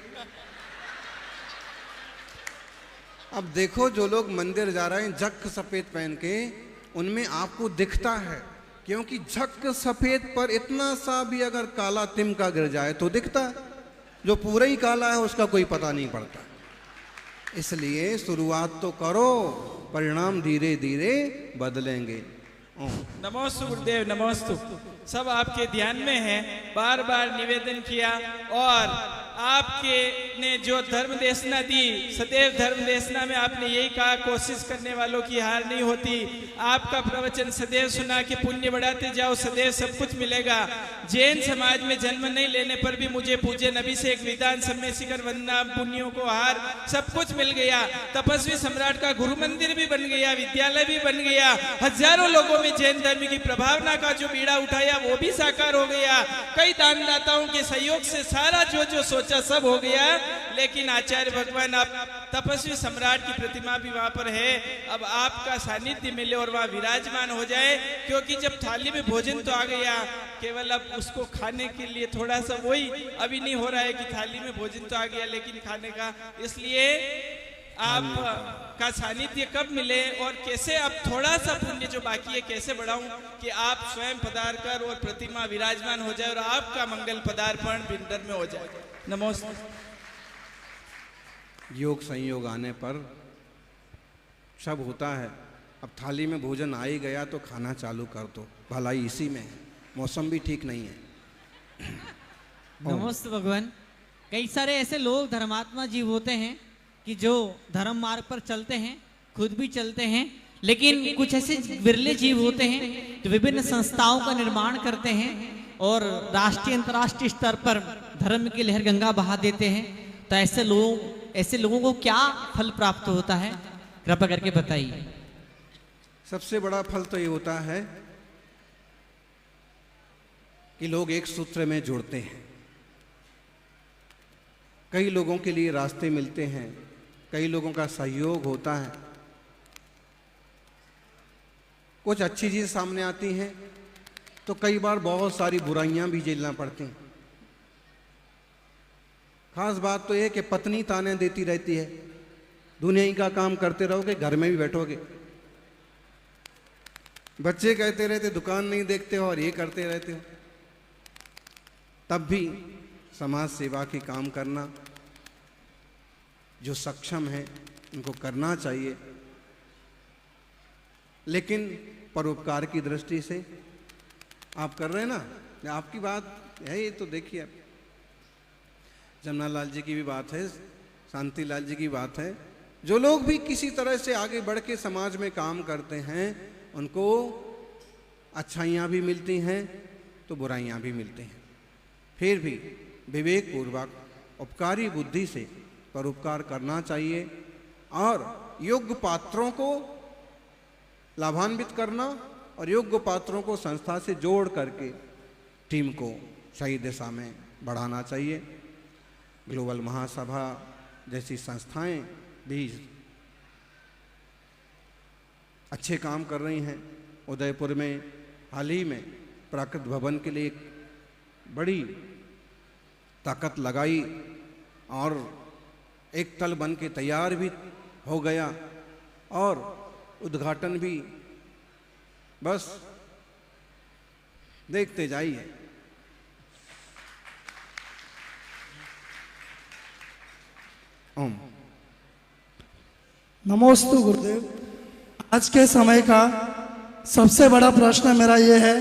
अब देखो, जो लोग मंदिर जा रहे हैं झक सफेद पहन के, उनमें आपको दिखता है, क्योंकि झक सफेद पर इतना सा भी अगर काला तिनका गिर जाए तो दिखता है। जो पूरा ही काला है उसका कोई पता नहीं पड़ता। इसलिए शुरुआत तो करो, परिणाम धीरे धीरे बदलेंगे। नमोस्तु गुरुदेव, नमोस्तु। सब आपके ध्यान में है, बार बार निवेदन किया, और आपके ने जो धर्म देशना दी, सदैव धर्म देशना में आपने यही कहा, कोशिश करने वालों की हार नहीं होती। आपका प्रवचन सदैव सुना कि पुण्य बढ़ाते जाओ, सदैव सब कुछ मिलेगा। जैन समाज में जन्म नहीं लेने पर भी मुझे पूज्य नबी से एक विधान सब में शिखर वंदना, पुण्यों को हार, सब कुछ मिल गया। तपस्वी सम्राट का गुरु मंदिर भी बन गया, विद्यालय भी बन गया। हजारों लोगों में जैन धर्म की प्रभावना का जो बीड़ा उठाया वो भी साकार हो गया। कई दानदाताओं के सहयोग से सारा जो सोचा सब हो गया। लेकिन आचार्य भगवान, आप तपस्वी सम्राट की प्रतिमा भी वहां पर है, अब आपका सानिध्य मिले और वहां विराजमान हो जाए। क्योंकि जब थाली में भोजन तो आ गया, केवल अब उसको खाने के लिए थोड़ा सा वही अभी नहीं हो रहा है कि थाली में भोजन तो आ गया लेकिन खाने का, इसलिए आप का सानिध्य कब मिले और कैसे अब थोड़ा सा पुण्य जो बाकी है कैसे बढ़ाऊं कि आप स्वयं पधार कर और प्रतिमा विराजमान हो जाए और आपका मंगल पदार्पण भिंडर में हो जाए। नमस्ते। योग संयोग आने पर सब होता है। अब थाली में भोजन आ ही गया तो खाना चालू कर दो, भलाई इसी में है। मौसम भी ठीक नहीं है। नमस्ते भगवान। कई सारे ऐसे लोग धर्मात्मा जीव होते हैं कि जो धर्म मार्ग पर चलते हैं, खुद भी चलते हैं, लेकिन कुछ ऐसे विरले जीव होते हैं जो विभिन्न संस्थाओं का निर्माण करते हैं और राष्ट्रीय अंतर्राष्ट्रीय स्तर पर धर्म की लहर गंगा बहा देते हैं। तो ऐसे लोगों को क्या फल प्राप्त होता है, कृपा करके बताइए। सबसे बड़ा फल तो ये होता है कि लोग एक सूत्र में जुड़ते हैं। कई लोगों के लिए रास्ते मिलते हैं, कई लोगों का सहयोग होता है, कुछ अच्छी चीज़ सामने आती हैं तो कई बार बहुत सारी बुराइयां भी झेलना पड़ती हैं। खास बात तो ये कि पत्नी ताने देती रहती है, दुनिया ही का काम करते रहोगे, घर में भी बैठोगे। बच्चे कहते रहते दुकान नहीं देखते हो और ये करते रहते हो। तब भी समाज सेवा की काम करना, जो सक्षम है उनको करना चाहिए, लेकिन परोपकार की दृष्टि से आप कर रहे हैं ना। आपकी बात है ये, तो देखिए जमनालाल जी की भी बात है, शांतिलाल जी की बात है। जो लोग भी किसी तरह से आगे बढ़ के समाज में काम करते हैं उनको अच्छाइयाँ भी मिलती हैं तो बुराइयाँ भी मिलती हैं। फिर भी विवेक पूर्वक उपकारी बुद्धि से परोपकार करना चाहिए और योग्य पात्रों को लाभान्वित करना और योग्य पात्रों को संस्था से जोड़ करके टीम को सही दिशा में बढ़ाना चाहिए। ग्लोबल महासभा जैसी संस्थाएं भी अच्छे काम कर रही हैं। उदयपुर में हाल ही में प्राकृत भवन के लिए एक बड़ी ताकत लगाई और एक तल बन के तैयार भी हो गया और उद्घाटन भी बस देखते जाइए। ओम। नमोस्तु गुरुदेव। आज के समय का सबसे बड़ा प्रश्न मेरा ये है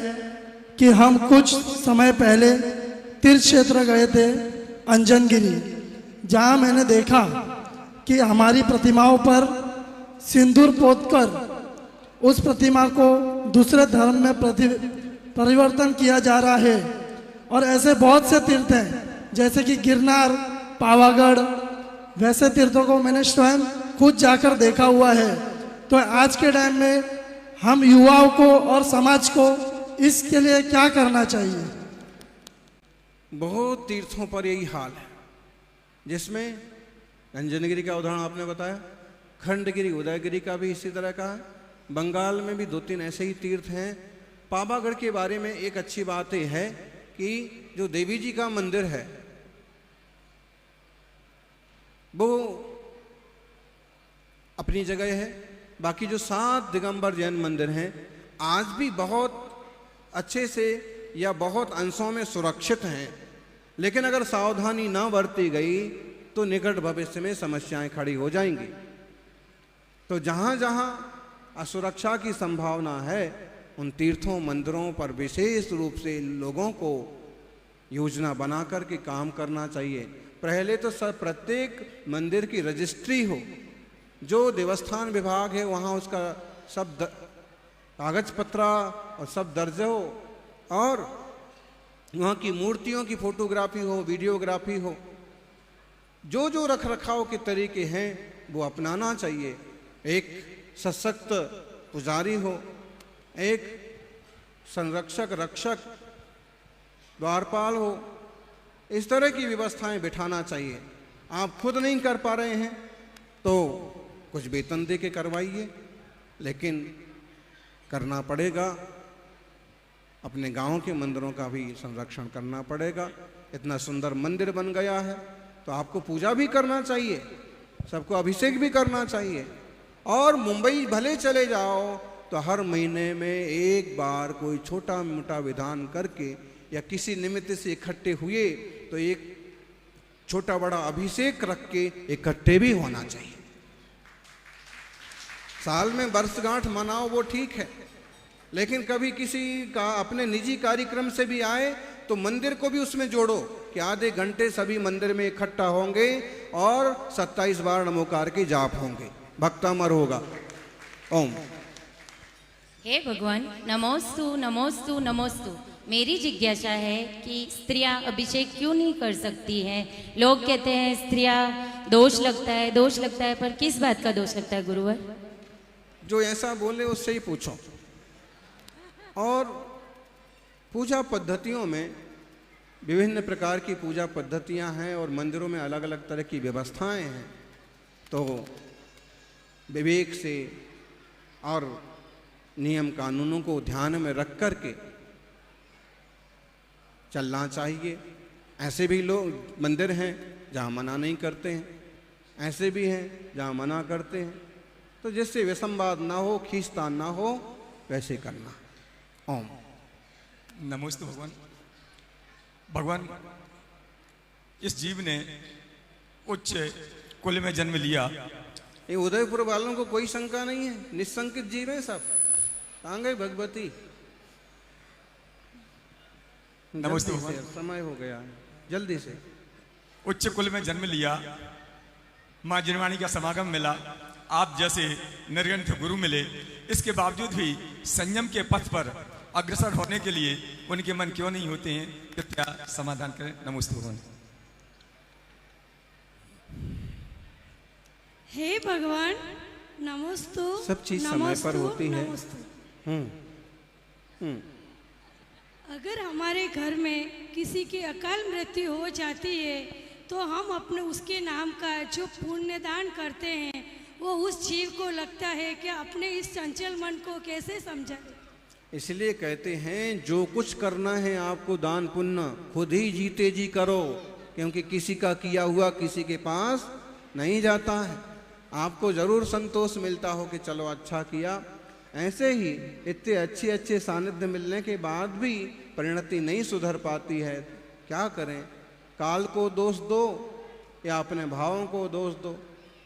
कि हम कुछ समय पहले तीर्थ क्षेत्र गए थे अंजनगिरी, जहाँ मैंने देखा कि हमारी प्रतिमाओं पर सिंदूर पोतकर उस प्रतिमा को दूसरे धर्म में परिवर्तन किया जा रहा है। और ऐसे बहुत से तीर्थ हैं जैसे कि गिरनार, पावागढ़, वैसे तीर्थों को मैंने स्वयं खुद जाकर देखा हुआ है। तो आज के टाइम में हम युवाओं को और समाज को इसके लिए क्या करना चाहिए? बहुत तीर्थों पर यही हाल है, जिसमें अंजनगिरी का उदाहरण आपने बताया, खंडगिरी, उदयगिरी का भी इसी तरह का है। बंगाल में भी 2-3 ऐसे ही तीर्थ हैं। पावागढ़ के बारे में एक अच्छी बात यह है कि जो देवी जी का मंदिर है वो अपनी जगह है। बाकी जो 7 दिगंबर जैन मंदिर हैं आज भी बहुत अच्छे से या बहुत अंशों में सुरक्षित हैं, लेकिन अगर सावधानी न बरती गई तो निकट भविष्य में समस्याएं खड़ी हो जाएंगी। तो जहाँ जहाँ असुरक्षा की संभावना है उन तीर्थों मंदिरों पर विशेष रूप से लोगों को योजना बना कर के काम करना चाहिए। पहले तो प्रत्येक मंदिर की रजिस्ट्री हो, जो देवस्थान विभाग है वहाँ उसका सब कागज पत्रा और सब दर्ज हो, और वहाँ की मूर्तियों की फोटोग्राफी हो, वीडियोग्राफी हो। जो जो रख रखाव के तरीके हैं वो अपनाना चाहिए। एक सशक्त पुजारी हो, एक संरक्षक रक्षक द्वारपाल हो, इस तरह की व्यवस्थाएं बिठाना चाहिए। आप खुद नहीं कर पा रहे हैं तो कुछ वेतन दे के करवाइए, लेकिन करना पड़ेगा। अपने गांव के मंदिरों का भी संरक्षण करना पड़ेगा। इतना सुंदर मंदिर बन गया है तो आपको पूजा भी करना चाहिए, सबको अभिषेक भी करना चाहिए। और मुंबई भले चले जाओ तो हर महीने में एक बार कोई छोटा मोटा विधान करके या किसी निमित्त से इकट्ठे हुए तो एक छोटा बड़ा अभिषेक रख के इकट्ठे भी होना चाहिए। साल में वर्षगांठ मनाओ वो ठीक है, लेकिन कभी किसी का अपने निजी कार्यक्रम से भी आए तो मंदिर को भी उसमें जोड़ो कि आधे घंटे सभी मंदिर में इकट्ठा होंगे और 27 बार नमोकार के जाप होंगे, भक्तामर होगा। ओम। हे भगवान, नमोस्तु नमोस्तु नमोस्तु। मेरी जिज्ञासा है कि स्त्रियां अभिषेक क्यों नहीं कर सकती हैं? लोग कहते हैं स्त्रियां दोष लगता है, दोष लगता है, पर किस बात का दोष लगता है गुरुवर? जो ऐसा बोले उससे ही पूछो। और पूजा पद्धतियों में विभिन्न प्रकार की पूजा पद्धतियां हैं और मंदिरों में अलग अलग तरह की व्यवस्थाएं हैं। तो विवेक से और नियम कानूनों को ध्यान में रख कर के चलना चाहिए। ऐसे भी लोग मंदिर हैं जहाँ मना नहीं करते हैं, ऐसे भी हैं जहाँ मना करते हैं। तो जिससे विसंवाद ना हो, खींचतान ना हो, वैसे करना। ओम। नमोस्तु भगवान। भगवान, इस जीव ने उच्च कुल में जन्म लिया। ये उदयपुर वालों को कोई शंका नहीं है, निशंकित जीव है सब। कहाँ गए भगवती? नमस्ते जल्दी से, समय हो गया है, जल्दी से। उच्च कुल में जन्म लिया, माँ जिनवाणी का समागम मिला, आप जैसे निर्गंठ गुरु मिले। इसके बावजूद भी संयम के पथ पर अग्रसर होने के लिए उनके मन क्यों नहीं होते हैं? कृपया समाधान करें। नमस्ते भगवान। हे भगवान, नमोस्तु। सब चीज समय पर होती है। अगर हमारे घर में किसी की अकाल मृत्यु हो जाती है तो हम अपने उसके नाम का जो पुण्यदान करते हैं वो उस जीव को लगता है कि अपने इस चंचल मन को कैसे समझाए। इसलिए कहते हैं जो कुछ करना है आपको दान पुण्य खुद ही जीते जी करो, क्योंकि किसी का किया हुआ किसी के पास नहीं जाता है। आपको जरूर संतोष मिलता हो कि चलो अच्छा किया। ऐसे ही इतने अच्छे अच्छे सानिध्य मिलने के बाद भी परिणति नहीं सुधर पाती है। क्या करें? काल को दोष दो या अपने भावों को दोष दो,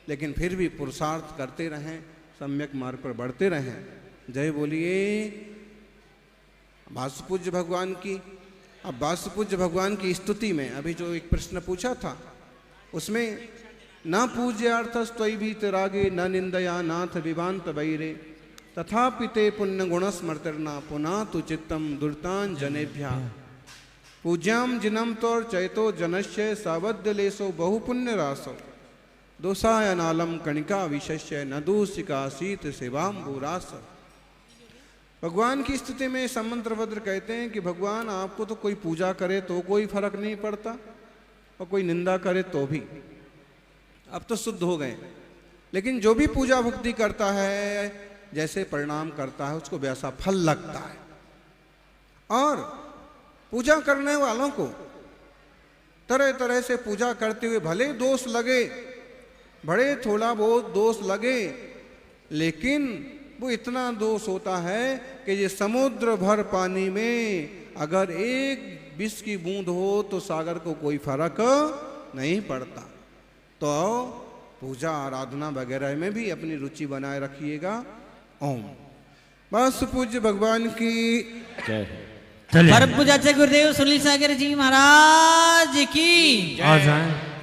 लेकिन फिर भी पुरुषार्थ करते रहें, सम्यक मार्ग पर बढ़ते रहें। जय बोलिए वासुपूज्य भगवान की। अब वासुपूज्य भगवान की स्तुति में अभी जो एक प्रश्न पूछा था उसमें न पूज्यार्थस्त्वयि भीतरागे न निंदया नाथ विवांत वैरे तथापि ते पुण्य गुण स्मृतिर्ना पुनः तु चित्तम दुर्तान जनेभ्या पूज्याम जिनम तौर चैतो जनस्य सावद्य लेसो बहुपुण्य रासो दोषाय नालम कणिका विशस्य न दूषिका शीत सेवाम्बुरास। भगवान की स्थिति में समंत्रभद्र कहते हैं कि भगवान आपको तो कोई पूजा करे तो कोई फर्क नहीं पड़ता और कोई निंदा करे तो भी, अब तो शुद्ध हो गए, लेकिन जो भी पूजा भक्ति करता है जैसे परिणाम करता है उसको वैसा फल लगता है। और पूजा करने वालों को तरह तरह से पूजा करते हुए भले दोष लगे, बड़े थोड़ा बहुत दोष लगे, लेकिन वो इतना दोष होता है कि ये समुद्र भर पानी में अगर एक विष की बूंद हो तो सागर को कोई फर्क नहीं पड़ता। तो पूजा आराधना वगैरह में भी अपनी रुचि बनाए रखिएगा। ओम। बस पूज्य भगवान की परम पूज्य गुरुदेव सुनील सागर जी महाराज की आ जाएं।